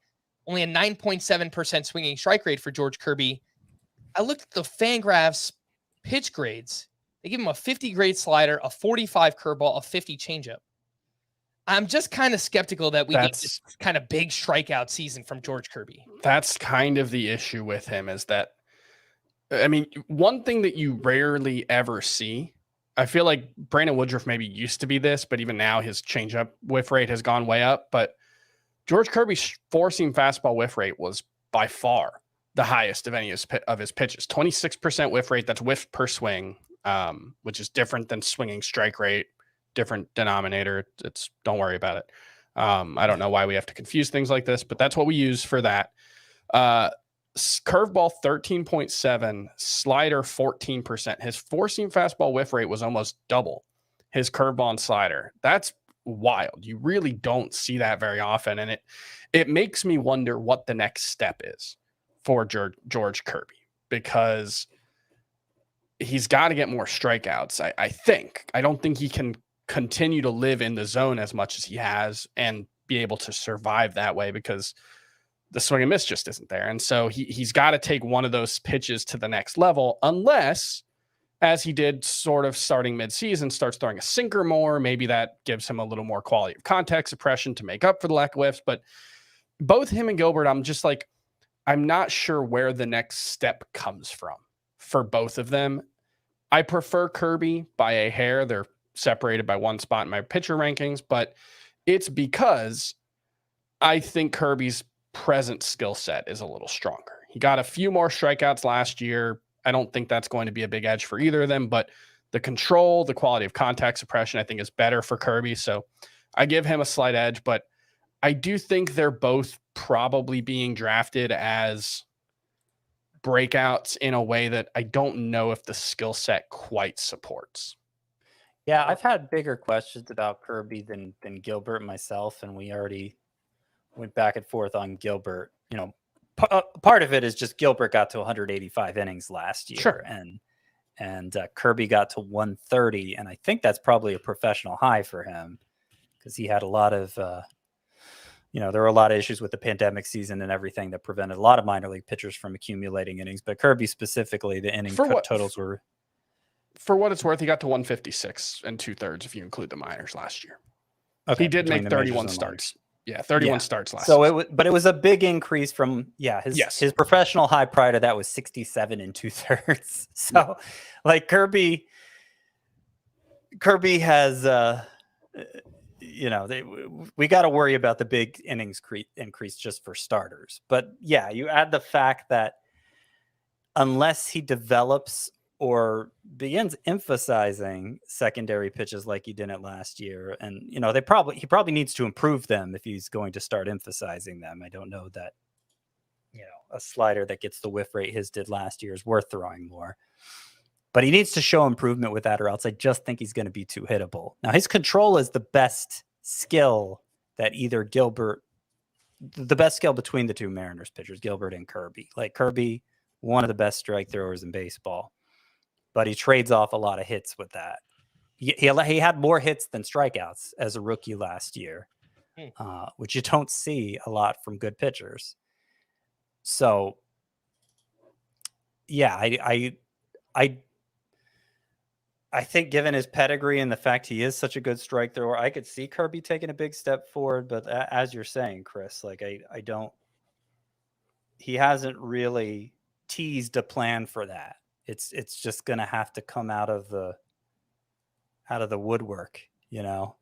Only a 9.7% swinging strike rate for George Kirby. I looked at the Fangraphs pitch grades. They give him a 50 grade slider, a 45 curveball, a 50 changeup. I'm just kind of skeptical that we get this kind of big strikeout season from George Kirby. That's kind of the issue with him is that, one thing that you rarely ever see, I feel like Brandon Woodruff maybe used to be this, but even now his changeup whiff rate has gone way up. But George Kirby's 4-seam fastball whiff rate was by far the highest of any of his pitches. 26% whiff rate, that's whiff per swing. Which is different than swinging strike rate, different denominator. Don't worry about it. I don't know why we have to confuse things like this, but that's what we use for that. Curveball 13.7, slider 14%. His 4-seam fastball whiff rate was almost double his curveball and slider. That's wild. You really don't see that very often, and it makes me wonder what the next step is for George Kirby, because he's got to get more strikeouts. I think. I don't think he can continue to live in the zone as much as he has and be able to survive that way, because the swing and miss just isn't there. And so he's got to take one of those pitches to the next level, unless, as he did sort of starting midseason, starts throwing a sinker more. Maybe that gives him a little more quality of contact suppression to make up for the lack of whiffs. But both him and Gilbert, I'm not sure where the next step comes from for both of them. I prefer Kirby by a hair. They're separated by one spot in my pitcher rankings, but it's because I think Kirby's present skill set is a little stronger. He got a few more strikeouts last year. I don't think that's going to be a big edge for either of them, but the control, the quality of contact suppression, I think is better for Kirby. So I give him a slight edge, but I do think they're both probably being drafted as breakouts in a way that I don't know if the skill set quite supports. Yeah, I've had bigger questions about Kirby than Gilbert myself, and we already went back and forth on Gilbert. Part of it is just Gilbert got to 185 innings last year, sure, and Kirby got to 130, and I think that's probably a professional high for him because he had a lot of there were a lot of issues with the pandemic season and everything that prevented a lot of minor league pitchers from accumulating innings. But Kirby specifically, the inning totals were... For what it's worth, he got to 156 and 2/3 if you include the minors last year. Okay, he did make 31 starts. Yeah, 31 starts last season. But it was a big increase from, his professional high prior to that was 67 and 2/3. So, Kirby has... we got to worry about the big innings increase just for starters. But yeah, you add the fact that unless he develops or begins emphasizing secondary pitches like he did it last year, and he probably needs to improve them if he's going to start emphasizing them. I don't know that a slider that gets the whiff rate his did last year is worth throwing more. But he needs to show improvement with that, or else I just think he's going to be too hittable. Now, his control is the best skill that either Gilbert, the best skill between the two Mariners pitchers, Gilbert and Kirby. Like Kirby, one of the best strike throwers in baseball, but he trades off a lot of hits with that. He had more hits than strikeouts as a rookie last year, which you don't see a lot from good pitchers. So, yeah, I think given his pedigree and the fact he is such a good strike thrower, I could see Kirby taking a big step forward. But as you're saying, Chris, like he hasn't really teased a plan for that. It's just going to have to come out of the woodwork. He'll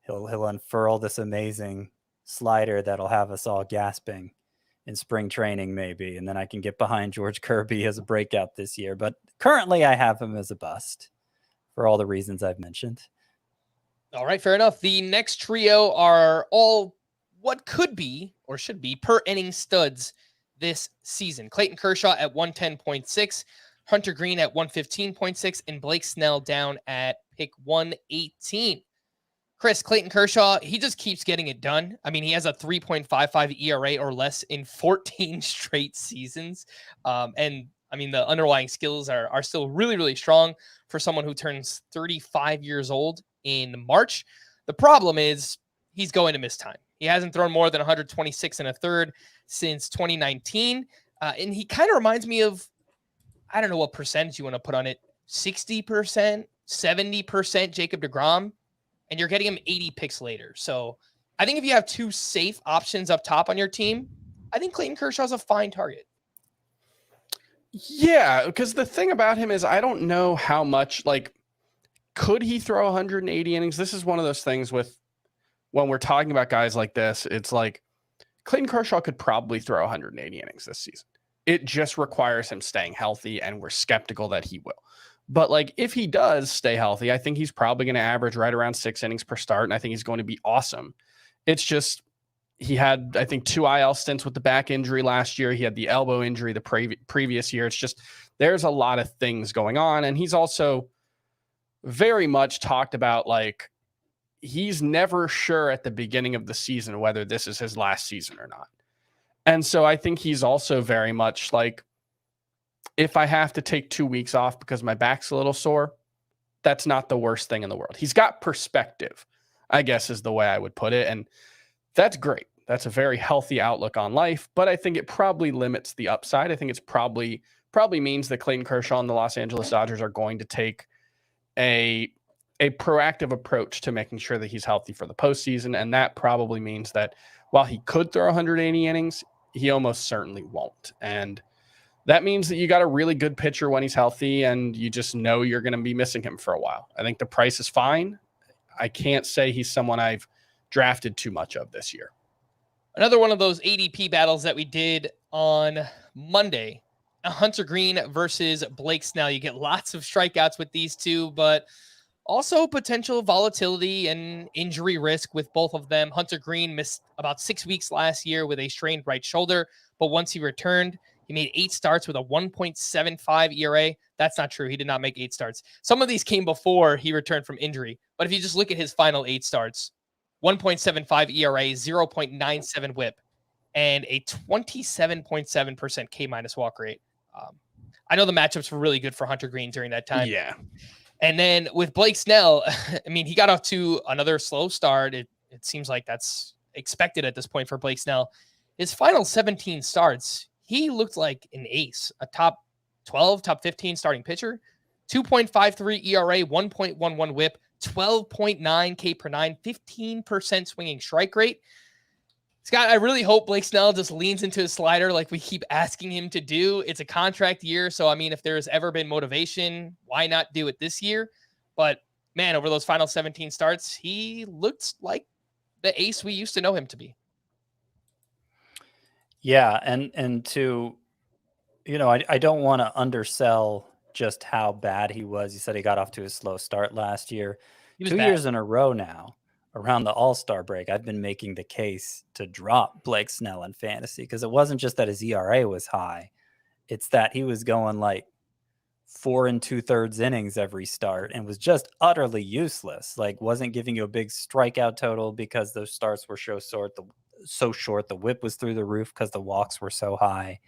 unfurl this amazing slider that'll have us all gasping in spring training, maybe. And then I can get behind George Kirby as a breakout this year. But currently I have him as a bust, for all the reasons I've mentioned. All right, fair enough. The next trio are all what could be or should be per inning studs this season. Clayton Kershaw at 110.6, Hunter Greene at 115.6, and Blake Snell down at pick 118. Chris, Clayton Kershaw, he just keeps getting it done. I mean, he has a 3.55 ERA or less in 14 straight seasons. And I mean, the underlying skills are still really, really strong for someone who turns 35 years old in March. The problem is he's going to miss time. He hasn't thrown more than 126 and a third since 2019. And he kind of reminds me of, I don't know what percentage you want to put on it, 60%, 70% Jacob deGrom, and you're getting him 80 picks later. So I think if you have two safe options up top on your team, I think Clayton Kershaw's a fine target. Yeah, because the thing about him is I don't know how much, could he throw 180 innings? This is one of those things with when we're talking about guys like this, it's like Clayton Kershaw could probably throw 180 innings this season. It just requires him staying healthy, and we're skeptical that he will. But if he does stay healthy, I think he's probably going to average right around 6 innings per start, and I think he's going to be awesome. It's just he had, I think, 2 IL stints with the back injury last year. He had the elbow injury the previous year. It's just there's a lot of things going on, and he's also very much talked about he's never sure at the beginning of the season whether this is his last season or not. And so I think he's also very much if I have to take 2 weeks off because my back's a little sore, that's not the worst thing in the world. He's got perspective, I guess is the way I would put it. And that's great. That's a very healthy outlook on life, but I think it probably limits the upside. I think it's probably means that Clayton Kershaw and the Los Angeles Dodgers are going to take a proactive approach to making sure that he's healthy for the postseason. And that probably means that while he could throw 180 innings, he almost certainly won't. And that means that you got a really good pitcher when he's healthy, and you just know you're going to be missing him for a while. I think the price is fine. I can't say he's someone I've drafted too much of this year. Another one of those ADP battles that we did on Monday, Hunter Greene versus Blake Snell. You get lots of strikeouts with these two, but also potential volatility and injury risk with both of them. Hunter Greene missed about 6 weeks last year with a strained right shoulder, but once he returned, he made 8 starts with a 1.75 ERA. That's not true. He did not make 8 starts. Some of these came before he returned from injury, but if you just look at his final 8 starts, 1.75 ERA, 0.97 whip, and a 27.7% K- walk rate. I know the matchups were really good for Hunter Greene during that time. Yeah. And then with Blake Snell, I mean, he got off to another slow start. It seems like that's expected at this point for Blake Snell. His final 17 starts, he looked like an ace, a top 12, top 15 starting pitcher, 2.53 ERA, 1.11 whip, 12.9 K per 9, 15% swinging strike rate. Scott, I really hope Blake Snell just leans into his slider like we keep asking him to do. It's a contract year, so I mean, if there's ever been motivation, why not do it this year? But man, over those final 17 starts, he looked like the ace we used to know him to be. Yeah, and to, I don't want to undersell just how bad he was. You said he got off to a slow start last year. 2 years in a row now, around the All-Star break, I've been making the case to drop Blake Snell in fantasy because it wasn't just that his ERA was high. It's that he was going like 4 2/3 innings every start and was just utterly useless. Like wasn't giving you a big strikeout total because those starts were so short. The whip was through the roof because the walks were so high.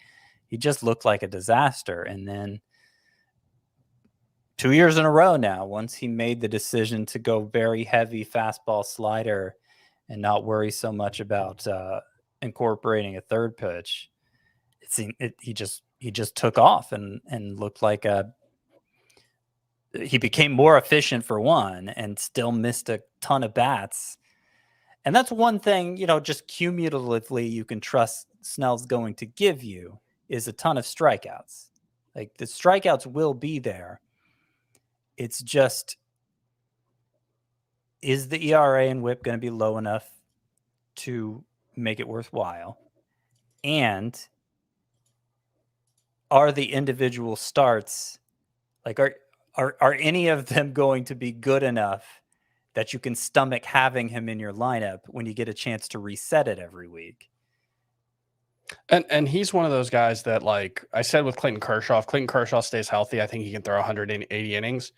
He just looked like a disaster. And then 2 years in a row now, once he made the decision to go very heavy fastball slider and not worry so much about incorporating a third pitch, he just took off and looked like he became more efficient for one and still missed a ton of bats. And that's one thing, just cumulatively you can trust Snell's going to give you is a ton of strikeouts. Like the strikeouts will be there. It's just, is the ERA and whip going to be low enough to make it worthwhile? And are the individual starts, like are any of them going to be good enough that you can stomach having him in your lineup when you get a chance to reset it every week? And he's one of those guys that, like I said with Clayton Kershaw, if Clayton Kershaw stays healthy, I think he can throw 180 innings.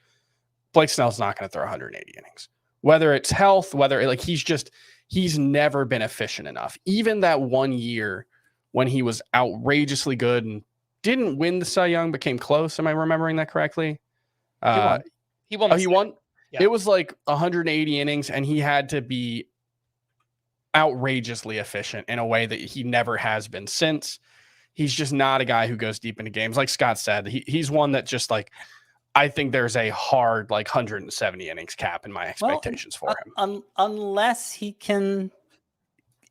Blake Snell's not going to throw 180 innings. Whether it's health, whether like he's never been efficient enough. Even that 1 year when he was outrageously good and didn't win the Cy Young, but came close. Am I remembering that correctly? He won. He won? Yeah. It was like 180 innings, and he had to be outrageously efficient in a way that he never has been since. He's just not a guy who goes deep into games. Like Scott said, he's one that just like, I think there's a hard like 170 innings cap in my expectations for him. Unless he can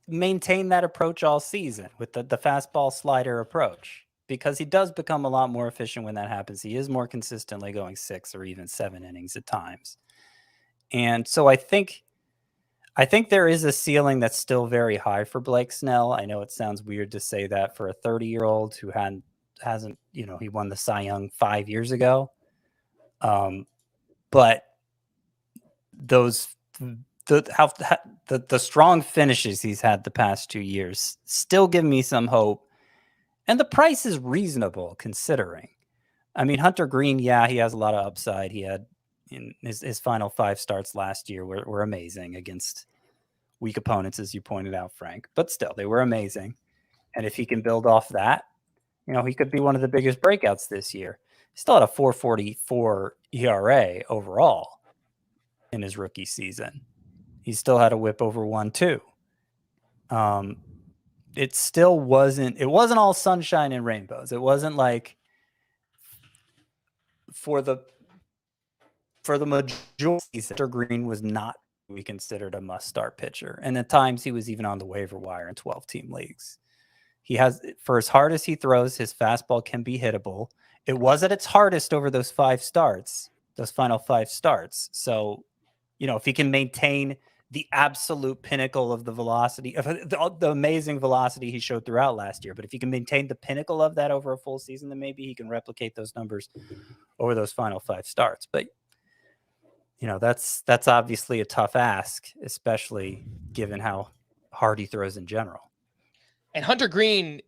maintain that approach all season with the fastball slider approach. Because he does become a lot more efficient when that happens. He is more consistently going 6 or even 7 innings at times. And so I think there is a ceiling that's still very high for Blake Snell. I know it sounds weird to say that for a 30-year-old who hasn't, he won the Cy Young 5 years ago. But the strong finishes he's had the past 2 years still give me some hope. And the price is reasonable considering. I mean, Hunter Greene, yeah, he has a lot of upside. He had in his final 5 starts last year were amazing against weak opponents, as you pointed out, Frank. But still, they were amazing. And if he can build off that, he could be one of the biggest breakouts this year. He still had a 4.44 ERA overall in his rookie season. He still had a whip over 1.2. It still wasn't all sunshine and rainbows. It wasn't like for the majority, Hunter Greene was not what we considered a must-start pitcher. And at times he was even on the waiver wire in 12-team leagues. He has, for as hard as he throws, his fastball can be hittable. It was at its hardest over those final 5 starts. So, if he can maintain the absolute pinnacle of the velocity, of the amazing velocity he showed throughout last year. But if he can maintain the pinnacle of that over a full season, then maybe he can replicate those numbers over those final 5 starts. But, that's obviously a tough ask, especially given how hard he throws in general. And Hunter Greene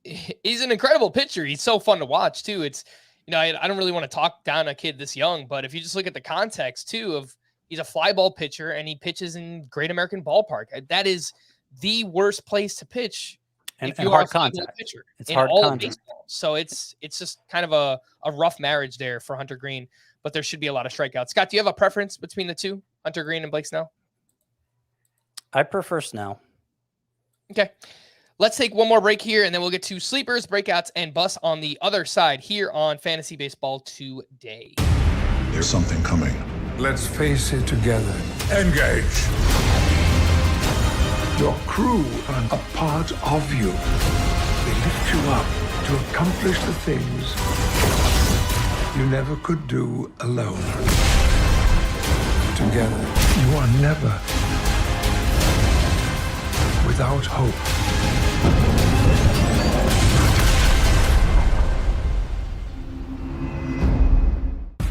is an incredible pitcher. He's so fun to watch too. It's, I don't really want to talk down a kid this young, but if you just look at the context too of, he's a fly ball pitcher and he pitches in Great American Ballpark. That is the worst place to pitch. And if you hard are a fly ball contact. pitcher It's in hard all contact. of baseball. So it's just kind of a rough marriage there for Hunter Greene, but there should be a lot of strikeouts. Scott, do you have a preference between the two, Hunter Greene and Blake Snell? I prefer Snell. Okay. Let's take one more break here, and then we'll get to sleepers, breakouts, and busts on the other side here on Fantasy Baseball Today. There's something coming. Let's face it together. Engage! Your crew are a part of you. They lift you up to accomplish the things you never could do alone. together, you are never without hope.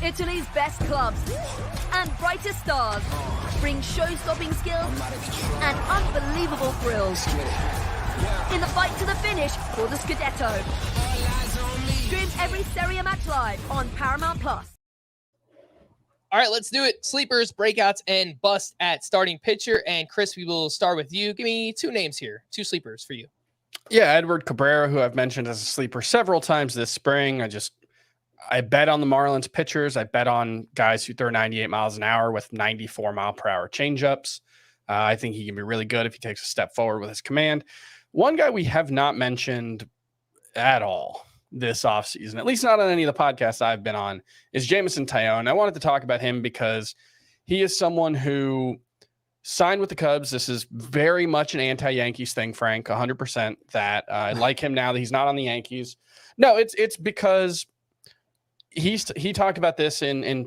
Italy's best clubs and brightest stars bring show-stopping skills and unbelievable thrills in the fight to the finish for the Scudetto. Stream every Serie A match live on Paramount Plus. All right, let's do it. Sleepers, breakouts, and bust at starting pitcher. And Chris, we will start with you. Give me 2 names here, 2 sleepers for you. Yeah, Edward Cabrera, who I've mentioned as a sleeper several times this spring. I bet on the Marlins pitchers. I bet on guys who throw 98 miles an hour with 94 mile per hour changeups. I think he can be really good if he takes a step forward with his command. One guy we have not mentioned at all this offseason, at least not on any of the podcasts I've been on, is Jameson Taillon. I wanted to talk about him because he is someone who signed with the Cubs. This is very much an anti-Yankees thing, Frank, 100%. That I like him now that he's not on the Yankees. No, it's because he talked about this in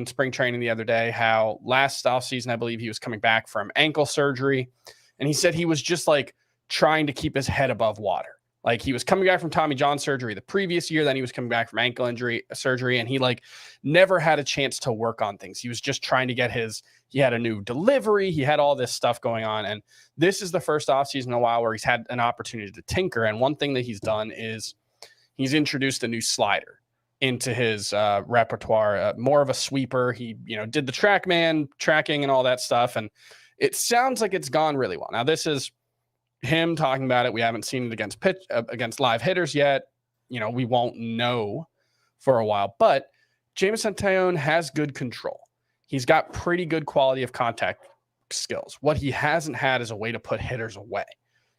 spring training the other day, how last offseason, I believe he was coming back from ankle surgery. And he said he was just like trying to keep his head above water. Like he was coming back from Tommy John surgery the previous year. Then he was coming back from ankle surgery. And he like never had a chance to work on things. He was just trying to get he had a new delivery. He had all this stuff going on. And this is the first offseason in a while where he's had an opportunity to tinker. And one thing that he's done is he's introduced a new slider into his repertoire, more of a sweeper. He, did the TrackMan tracking and all that stuff. And it sounds like it's gone really well. Now, this is him talking about it. We haven't seen it against live hitters yet. We won't know for a while, but Jameson Taillon has good control. He's got pretty good quality of contact skills. What he hasn't had is a way to put hitters away.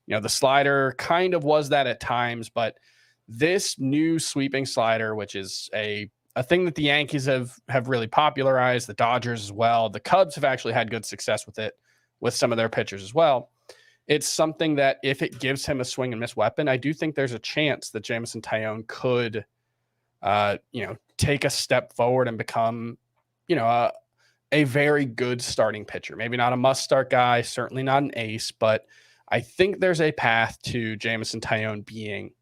The slider kind of was that at times, but this new sweeping slider, which is a thing that the Yankees have really popularized, the Dodgers as well. The Cubs have actually had good success with it with some of their pitchers as well. It's something that if it gives him a swing and miss weapon, I do think there's a chance that Jameson Taillon could, take a step forward and become, a very good starting pitcher. Maybe not a must-start guy, certainly not an ace, but I think there's a path to Jameson Taillon being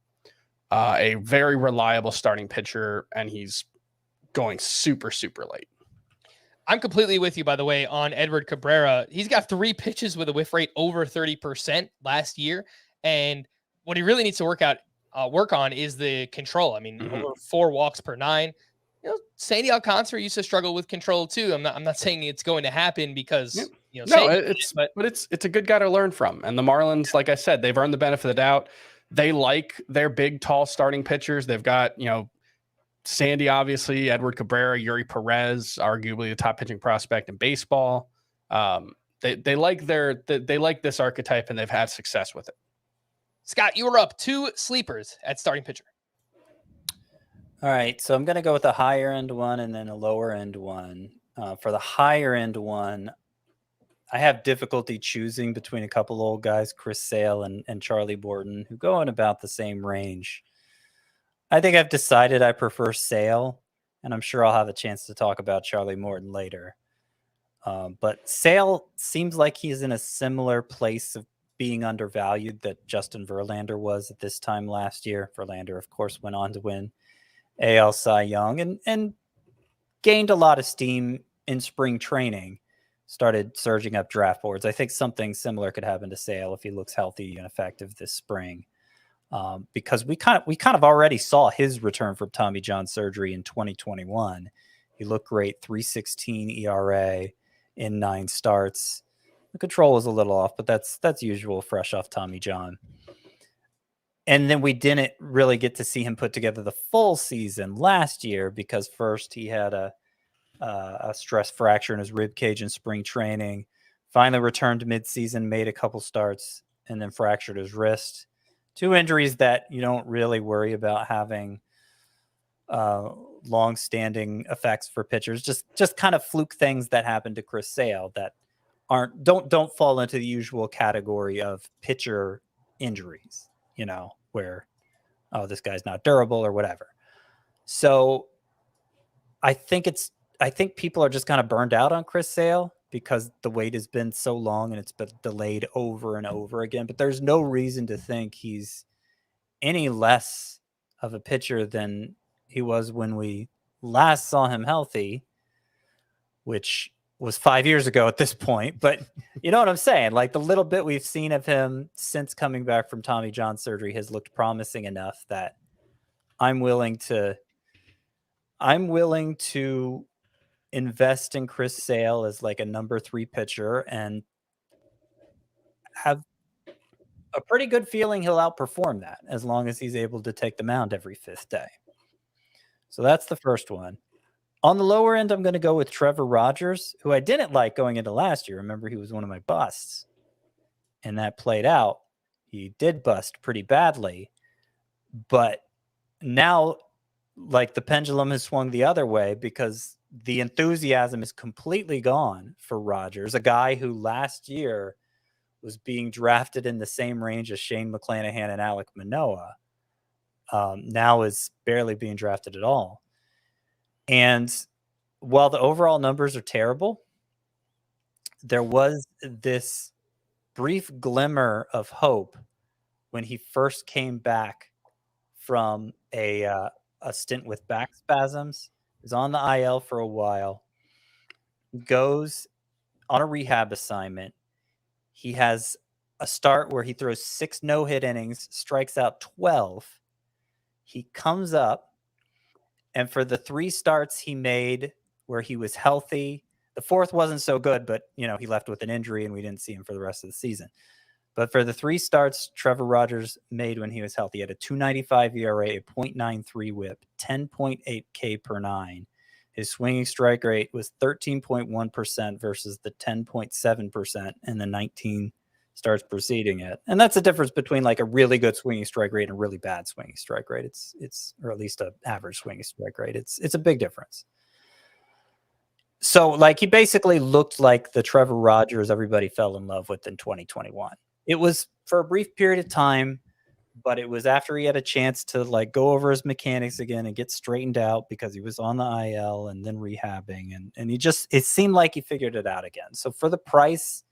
a very reliable starting pitcher, and he's going super, super late. I'm completely with you, by the way, on Edward Cabrera. He's got 3 pitches with a whiff rate over 30% last year. And what he really needs to work on is the control. I mean, over 4 walks per 9. Sandy Alcantara used to struggle with control too. I'm not saying it's going to happen because it's a good guy to learn from. And the Marlins, like I said, they've earned the benefit of the doubt. They like their big, tall starting pitchers. They've got, Sandy, obviously, Edward Cabrera, Yuri Perez, arguably the top pitching prospect in baseball. They like this archetype, and they've had success with it. Scott, you were up 2 sleepers at starting pitcher. All right, so I'm going to go with a higher end one and then a lower end one. For the higher end one, I have difficulty choosing between a couple old guys, Chris Sale and Charlie Morton, who go in about the same range. I think I've decided I prefer Sale, and I'm sure I'll have a chance to talk about Charlie Morton later. But Sale seems like he's in a similar place of being undervalued that Justin Verlander was at this time last year. Verlander, of course, went on to win AL Cy Young and gained a lot of steam in spring training. Started surging up draft boards. I think something similar could happen to Sale if he looks healthy and effective this spring, because we kind of already saw his return from Tommy John surgery in 2021. He looked great, 3.16 ERA in 9 starts. The control was a little off, but that's usual fresh off Tommy John. And then we didn't really get to see him put together the full season last year because first he had a stress fracture in his rib cage in spring training, finally returned mid-season, made a couple starts, and then fractured his wrist. 2 injuries that you don't really worry about having long-standing effects for pitchers. Just kind of fluke things that happen to Chris Sale that don't fall into the usual category of pitcher injuries, where, this guy's not durable or whatever. So I think it's I think people are just kind of burned out on Chris Sale because the wait has been so long and it's been delayed over and over again. But there's no reason to think he's any less of a pitcher than he was when we last saw him healthy, which was 5 years ago at this point. But you know what I'm saying? Like, the little bit we've seen of him since coming back from Tommy John surgery has looked promising enough that I'm willing to invest in Chris Sale as like a number 3 pitcher and have a pretty good feeling he'll outperform that as long as he's able to take the mound every 5th day. So that's the first one. On the lower end, I'm going to go with Trevor Rogers, who I didn't like going into last year. Remember, he was one of my busts, and that played out. He did bust pretty badly, but now, like, the pendulum has swung the other way because the enthusiasm is completely gone for Rogers, a guy who last year was being drafted in the same range as Shane McClanahan and Alek Manoah. Now is barely being drafted at all. And while the overall numbers are terrible, there was this brief glimmer of hope when he first came back from a stint with back spasms. He was on the IL for a while. He goes on a rehab assignment. He has a start where he throws 6 no-hit innings, strikes out 12. He comes up, and for the 3 starts he made where he was healthy, the 4th wasn't so good, but he left with an injury and we didn't see him for the rest of the season. But for the 3 starts Trevor Rogers made when he was healthy, he had a 2.95 ERA, a .93 WHIP, 10.8 K per 9. His swinging strike rate was 13.1% versus the 10.7% in the 19 starts preceding it. And that's the difference between like a really good swinging strike rate and a really bad swinging strike rate. It's or at least an average swinging strike rate. It's a big difference. So like he basically looked like the Trevor Rogers everybody fell in love with in 2021. It was for a brief period of time, but it was after he had a chance to like go over his mechanics again and get straightened out because he was on the IL and then rehabbing. And it seemed like he figured it out again. So for the price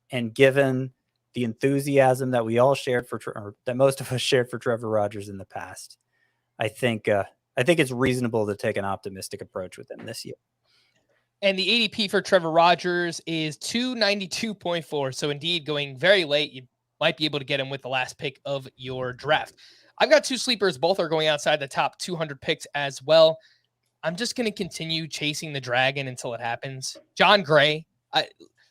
and given the enthusiasm that we all shared or that most of us shared for Trevor Rogers in the past, I think it's reasonable to take an optimistic approach with him this year. And the ADP for Trevor Rogers is 292.4. So indeed, going very late, you might be able to get him with the last pick of your draft. I've got 2 sleepers. Both are going outside the top 200 picks as well. I'm just going to continue chasing the dragon until it happens. John Gray,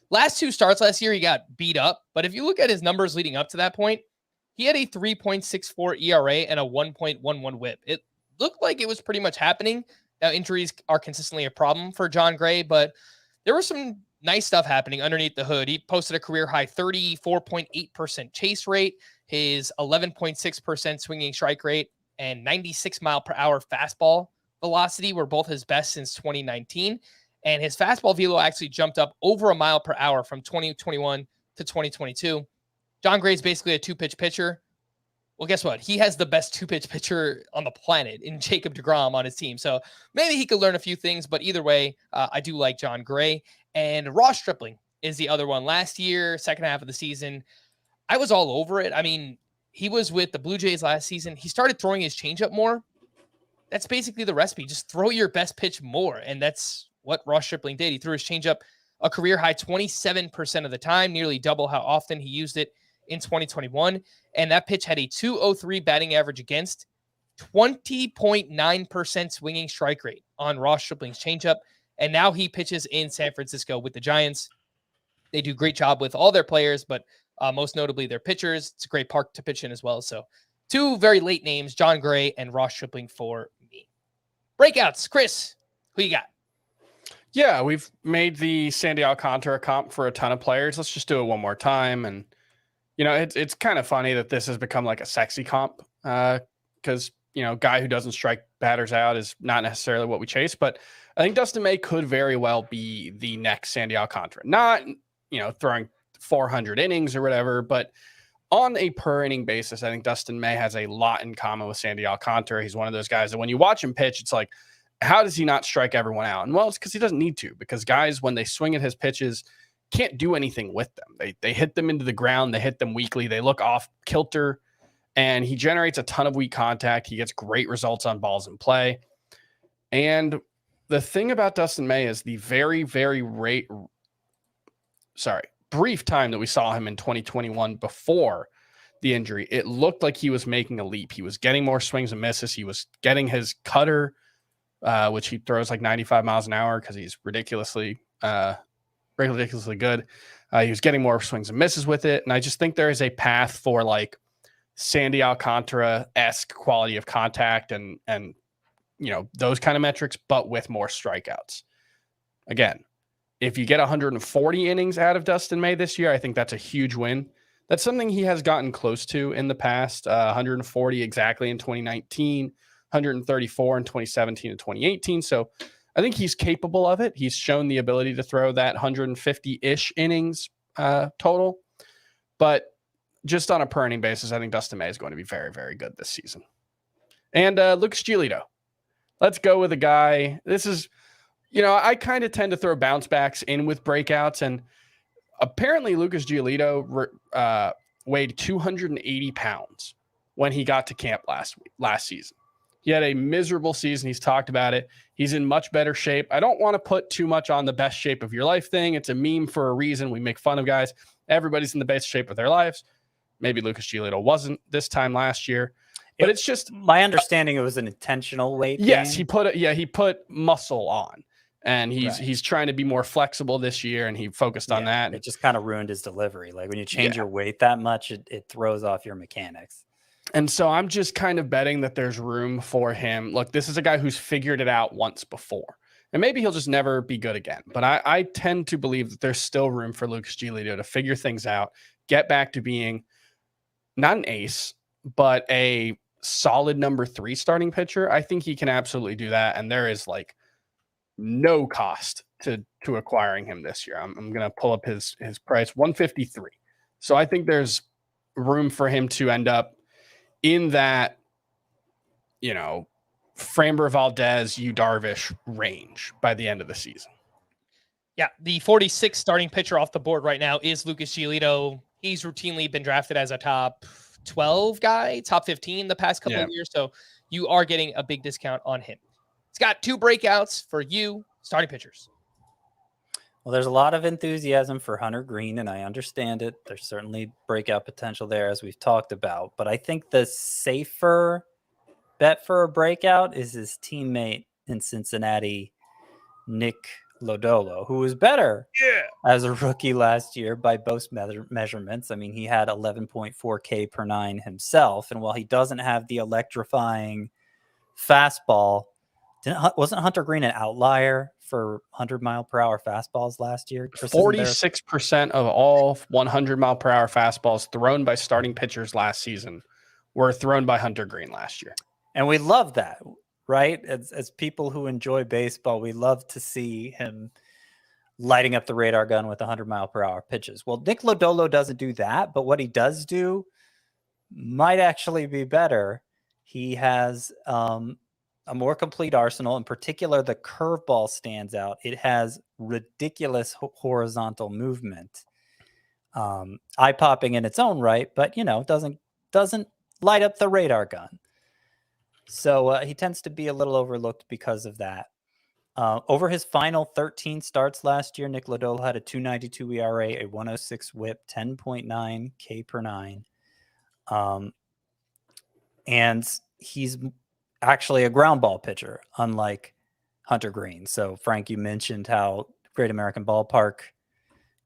last 2 starts last year, he got beat up. But if you look at his numbers leading up to that point, he had a 3.64 ERA and a 1.11 WHIP. It looked like it was pretty much happening. Now, injuries are consistently a problem for John Gray, but there was some nice stuff happening underneath the hood. He posted a career-high 34.8% chase rate, his 11.6% swinging strike rate, and 96-mile-per-hour fastball velocity were both his best since 2019. And his fastball velo actually jumped up over a mile per hour from 2021 to 2022. John Gray is basically a 2-pitch pitcher. Well, guess what? He has the best 2-pitch pitcher on the planet in Jacob deGrom on his team. So maybe he could learn a few things, but either way, I do like John Gray. And Ross Stripling is the other one. Last year, second half of the season, I was all over it. I mean, he was with the Blue Jays last season. He started throwing his changeup more. That's basically the recipe. Just throw your best pitch more. And that's what Ross Stripling did. He threw his changeup a career high 27% of the time, nearly double how often he used it in 2021. And that pitch had a 203 batting average against, 20.9% swinging strike rate on Ross Stripling's changeup. And now he pitches in San Francisco with the Giants. They do a great job with all their players, but most notably their pitchers. It's a great park to pitch in as well. So 2 very late names, John Gray and Ross Stripling for me. Breakouts, Chris, who you got? Yeah, we've made the Sandy Alcantara comp for a ton of players. Let's just do it one more time. And, it's kind of funny that this has become like a sexy comp because, guy who doesn't strike batters out is not necessarily what we chase. But I think Dustin May could very well be the next Sandy Alcantara. Not, throwing 400 innings or whatever, but on a per inning basis, I think Dustin May has a lot in common with Sandy Alcantara. He's one of those guys that when you watch him pitch, it's like how does he not strike everyone out? And well, it's because he doesn't need to, because guys, when they swing at his pitches, can't do anything with them. They hit them into the ground. They hit them weakly. They look off kilter, and he generates a ton of weak contact. He gets great results on balls in play. And the thing about Dustin May is the very, very brief time that we saw him in 2021 before the injury, it looked like he was making a leap. He was getting more swings and misses. He was getting his cutter, which he throws like 95 miles an hour because he's ridiculously good. He was getting more swings and misses with it. And I just think there is a path for like Sandy Alcantara-esque quality of contact and those kind of metrics, but with more strikeouts. Again, if you get 140 innings out of Dustin May this year, I think that's a huge win. That's something he has gotten close to in the past, 140 exactly in 2019, 134 in 2017 and 2018. So I think he's capable of it. He's shown the ability to throw that 150-ish innings total. But just on a per inning basis, I think Dustin May is going to be very, very good this season. And Lucas Giolito. Let's go with a guy. This is, I kind of tend to throw bounce backs in with breakouts. And apparently Lucas Giolito weighed 280 pounds when he got to camp last season. He had a miserable season. He's talked about it. He's in much better shape. I don't want to put too much on the best shape of your life thing. It's a meme for a reason. We make fun of guys. Everybody's in the best shape of their lives. Maybe Lucas Giolito wasn't this time last year. But it's just my understanding it was an intentional weight Yes, gain. he put muscle on. And he's trying to be more flexible this year, and he focused on that. It just kind of ruined his delivery. Like when you change your weight that much, it throws off your mechanics. And so I'm just kind of betting that there's room for him. Look, this is a guy who's figured it out once before. And maybe he'll just never be good again. But I tend to believe that there's still room for Lucas Giolito to figure things out, get back to being not an ace, but a solid number 3 starting pitcher. I think he can absolutely do that. And there is like no cost to acquiring him this year. I'm going to pull up his price, $153. So I think there's room for him to end up in that, Framber Valdez, Darvish range by the end of the season. Yeah, the 46th starting pitcher off the board right now is Lucas Giolito. He's routinely been drafted as a top 12 guy, top 15 the past couple of years. So you are getting a big discount on him. It's got 2 breakouts for you starting pitchers. Well, there's a lot of enthusiasm for Hunter Greene, and I understand it. There's certainly breakout potential there, as we've talked about. But I think the safer bet for a breakout is his teammate in Cincinnati, Nick Lodolo, who was better as a rookie last year by both measurements. I mean, he had 11.4 K per 9 himself. And while he doesn't have the electrifying fastball, wasn't Hunter Greene an outlier for 100-mile-per-hour fastballs last year? 46% of all 100-mile-per-hour fastballs thrown by starting pitchers last season were thrown by Hunter Greene last year. And we love that, right? As people who enjoy baseball, we love to see him lighting up the radar gun with 100-mile-per-hour pitches. Well, Nick Lodolo doesn't do that, but what he does do might actually be better. He has a more complete arsenal. In particular, the curveball stands out. It has ridiculous horizontal movement, eye-popping in its own right, but doesn't light up the radar gun. So he tends to be a little overlooked because of that. Over his final 13 starts last year, Nick Lodolo had a 2.92 ERA, a 106 WHIP, 10.9 K per 9, and he's actually a ground ball pitcher, unlike Hunter Greene. So, Frank, you mentioned how Great American Ballpark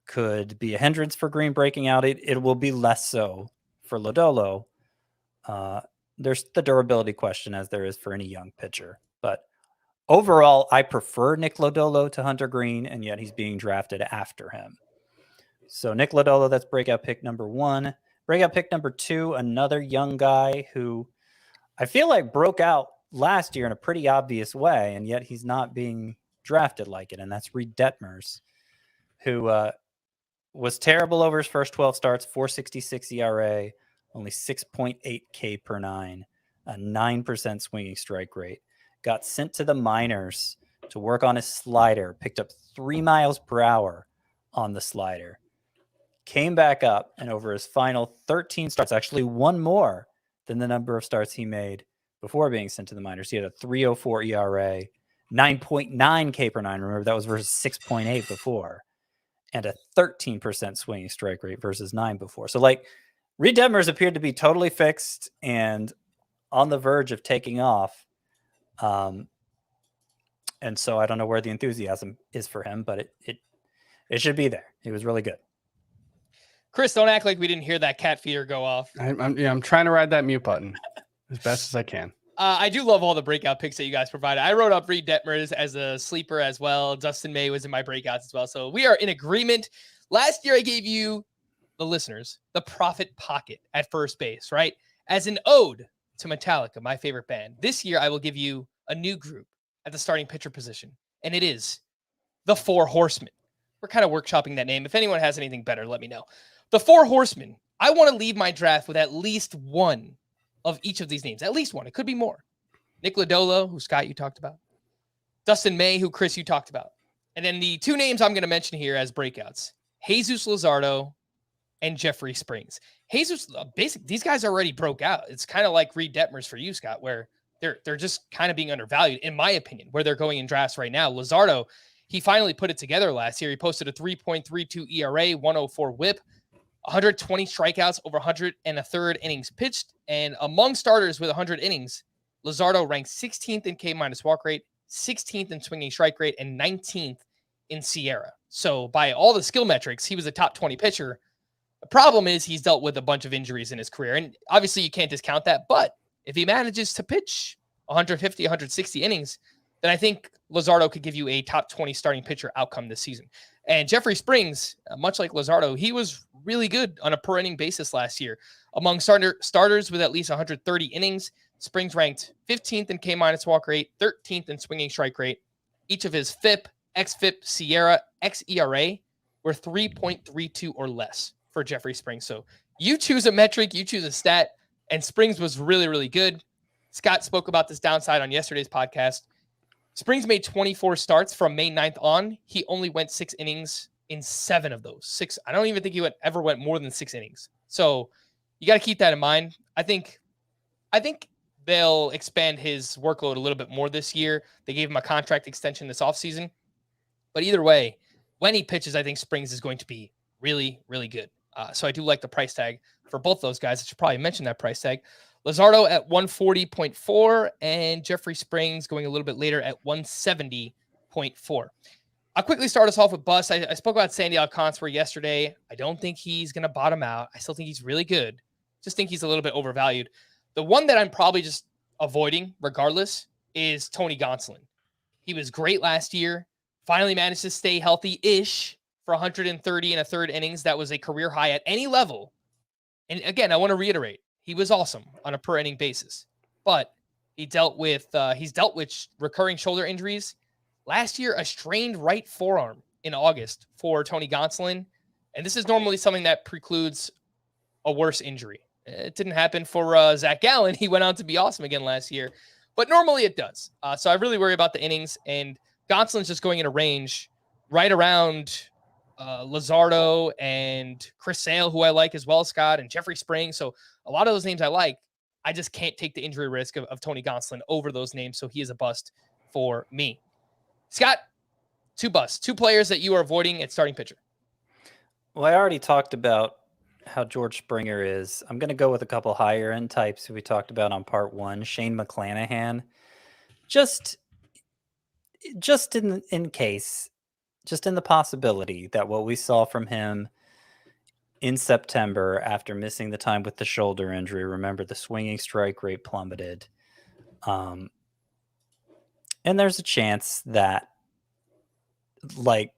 could be a hindrance for Greene breaking out. It will be less so for Lodolo. There's the durability question, as there is for any young pitcher. But overall, I prefer Nick Lodolo to Hunter Greene, and yet he's being drafted after him. So Nick Lodolo, that's breakout pick number 1. Breakout pick number 2, another young guy who I feel like broke out last year in a pretty obvious way, and yet he's not being drafted like it, and that's Reed Detmers, who was terrible over his first 12 starts, 4.66 ERA, only 6.8 K per 9, a 9% swinging strike rate. got sent to the minors to work on his slider, picked up 3 miles per hour on the slider, came back up, and over his final 13 starts, actually one more than the number of starts he made before being sent to the minors. He had a 3.04 ERA, 9.9 K per nine. Remember, that was versus 6.8 before, and a 13% swinging strike rate versus 9 before. So, like, Reed Detmers appeared to be totally fixed and on the verge of taking off. And so I don't know where the enthusiasm is for him, but it should be there. He was really good. Chris, don't act like we didn't hear that cat feeder go off. I'm trying to ride that mute button as best as I can. I do love all the breakout picks that you guys provided. I wrote up Reed Detmers as a sleeper as well. Dustin May was in my breakouts as well. So we are in agreement. Last year, I gave you, the listeners, the profit pocket at first base, right? As an ode to Metallica, my favorite band. This year, I will give you a new group at the starting pitcher position, and it is the Four Horsemen. We're kind of workshopping that name. If anyone has anything better, let me know. The Four Horsemen. I want to leave my draft with at least one of each of these names. At least one. It could be more. Nick Lodolo, who Scott you talked about. Dustin May, who Chris you talked about. And then the two names I'm going to mention here as breakouts, Jesus Luzardo and Jeffrey Springs. Jesus, these guys already broke out. It's kind of like Reed Detmers for you, Scott, where they're just kind of being undervalued, in my opinion, where they're going in drafts right now. Luzardo, he finally put it together last year. He posted a 3.32 ERA, 104 whip, 120 strikeouts over 103 innings pitched. And among starters with 100 innings, Luzardo ranked 16th in K- walk rate, 16th in swinging strike rate, and 19th in Sierra. So by all the skill metrics, he was a top 20 pitcher. The problem is he's dealt with a bunch of injuries in his career. And obviously you can't discount that. But if he manages to pitch 150, 160 innings, then I think Luzardo could give you a top 20 starting pitcher outcome this season. And Jeffrey Springs, much like Luzardo, he was really good on a per inning basis last year. Among starters with at least 130 innings, Springs ranked 15th in K- walk rate, 13th in swinging strike rate. Each of his FIP, xFIP, Sierra, xERA were 3.32 or less for Jeffrey Springs. So you choose a metric, you choose a stat, and Springs was really, really good. Scott spoke about this downside on yesterday's podcast. Springs made 24 starts from May 9th on. He only went 6 innings in 7 of those. 6. I don't even think he ever went more than 6 innings. So you got to keep that in mind. I think they'll expand his workload a little bit more this year. They gave him a contract extension this offseason. But either way, when he pitches, I think Springs is going to be really, really good. So I do like the price tag for both those guys. I should probably mention that price tag. Luzardo at 140.4 and Jeffrey Springs going a little bit later at 170.4. I'll quickly start us off with Bus. I spoke about Sandy Alcantara yesterday. I don't think he's going to bottom out. I still think he's really good. Just think he's a little bit overvalued. The one that I'm probably just avoiding regardless is Tony Gonsolin. He was great last year. Finally managed to stay healthy-ish for 130 and a third innings. That was a career high at any level. And again, I want to reiterate, he was awesome on a per inning basis, but he's dealt with recurring shoulder injuries. Last year, a strained right forearm in August for Tony Gonsolin. And this is normally something that precludes a worse injury. It didn't happen for Zach Gallen. He went on to be awesome again last year, but normally it does. So I really worry about the innings, and Gonsolin's just going in a range right around Luzardo and Chris Sale, who I like as well, Scott, and Jeffrey Springs. So a lot of those names I like. I just can't take the injury risk of Tony Gonsolin over those names. So he is a bust for me. Scott, 2 busts, 2 players that you are avoiding at starting pitcher. Well, I already talked about how George Springer is. I'm going to go with a couple higher end types who we talked about on part 1. Shane McClanahan, just in case, just in the possibility that what we saw from him in September after missing the time with the shoulder injury, remember the swinging strike rate plummeted. And there's a chance that like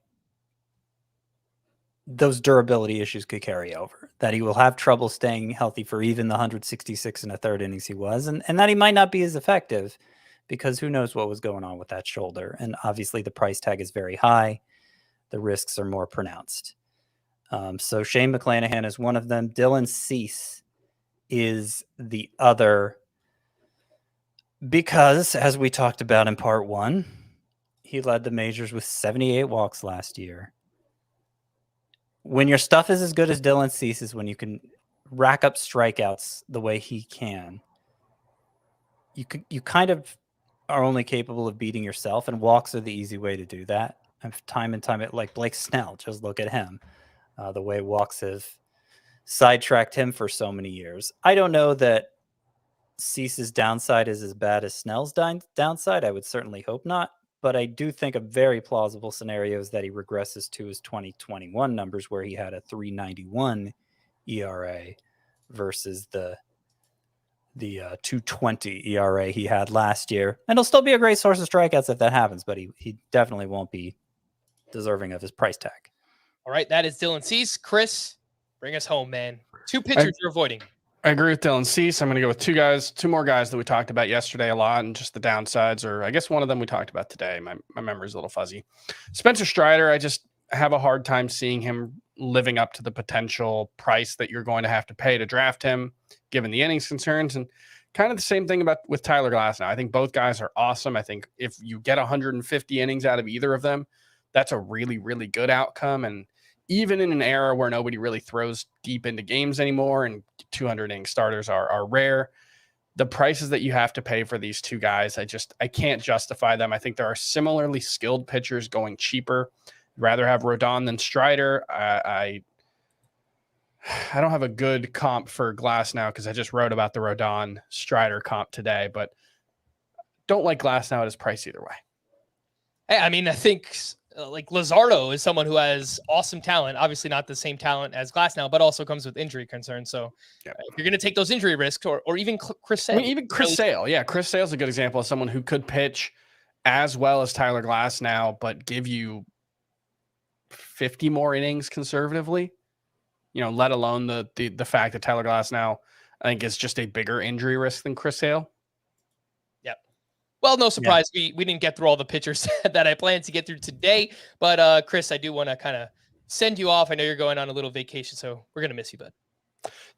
those durability issues could carry over, that he will have trouble staying healthy for even the 166 and a third innings he was, and that he might not be as effective because who knows what was going on with that shoulder. And obviously the price tag is very high. The risks are more pronounced. So Shane McClanahan is one of them. Dylan Cease is the other Because, as we talked about in part 1, he led the majors with 78 walks last year. When your stuff is as good as Dylan Cease's, when you can rack up strikeouts the way he can, you kind of are only capable of beating yourself, and walks are the easy way to do that. And time, like Blake Snell, just look at him. The way walks have sidetracked him for so many years. I don't know that Cease's downside is as bad as Snell's downside. I would certainly hope not. But I do think a very plausible scenario is that he regresses to his 2021 numbers, where he had a 3.91 ERA versus the 2.20 ERA he had last year. And he'll still be a great source of strikeouts if that happens, but he definitely won't be deserving of his price tag. All right, that is Dylan Cease. Chris, bring us home, man. 2 pitchers you're avoiding. I agree with Dylan Cease. I'm going to go with two more guys that we talked about yesterday a lot, and just the downsides, or I guess one of them we talked about today. My memory's a little fuzzy. Spencer Strider, I just have a hard time seeing him living up to the potential price that you're going to have to pay to draft him, given the innings concerns. And kind of the same thing with Tyler Glasnow. I think both guys are awesome. I think if you get 150 innings out of either of them, that's a really, really good outcome. And even in an era where nobody really throws deep into games anymore and 200 inning starters are rare, the prices that you have to pay for these two guys, I can't justify them. I think there are similarly skilled pitchers going cheaper. I'd rather have Rodon than Strider. I don't have a good comp for Glasnow because I just wrote about the Rodon Strider comp today, but don't like Glasnow at his price either way. Hey, I mean, I think like Luzardo is someone who has awesome talent, obviously not the same talent as Glasnow, but also comes with injury concerns. So if you're going to take those injury risks, or even Chris Sale. I mean, even Chris Sale. Yeah, Chris Sale's a good example of someone who could pitch as well as Tyler Glasnow, but give you 50 more innings conservatively, let alone the fact that Tyler Glasnow, I think, is just a bigger injury risk than Chris Sale. Well, no surprise. Yeah. We didn't get through all the pitchers that I planned to get through today. But Chris, I do want to kind of send you off. I know you're going on a little vacation, so we're going to miss you, bud.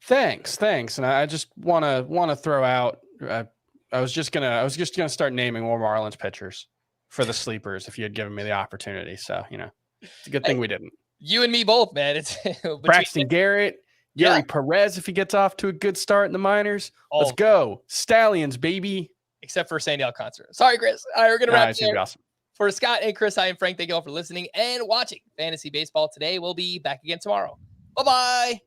Thanks. And I just want to throw out, I was just going to start naming more Marlins pitchers for the sleepers if you had given me the opportunity. So, it's a good thing we didn't. You and me both, man. It's Braxton Garrett, Yeri Perez, if he gets off to a good start in the minors. Let's go. Stallions, baby. Except for Sandy Alcantara. Sorry, Chris. All right, we're going to wrap it here. Awesome. For Scott and Chris, I am Frank. Thank you all for listening and watching Fantasy Baseball today. We'll be back again tomorrow. Bye-bye.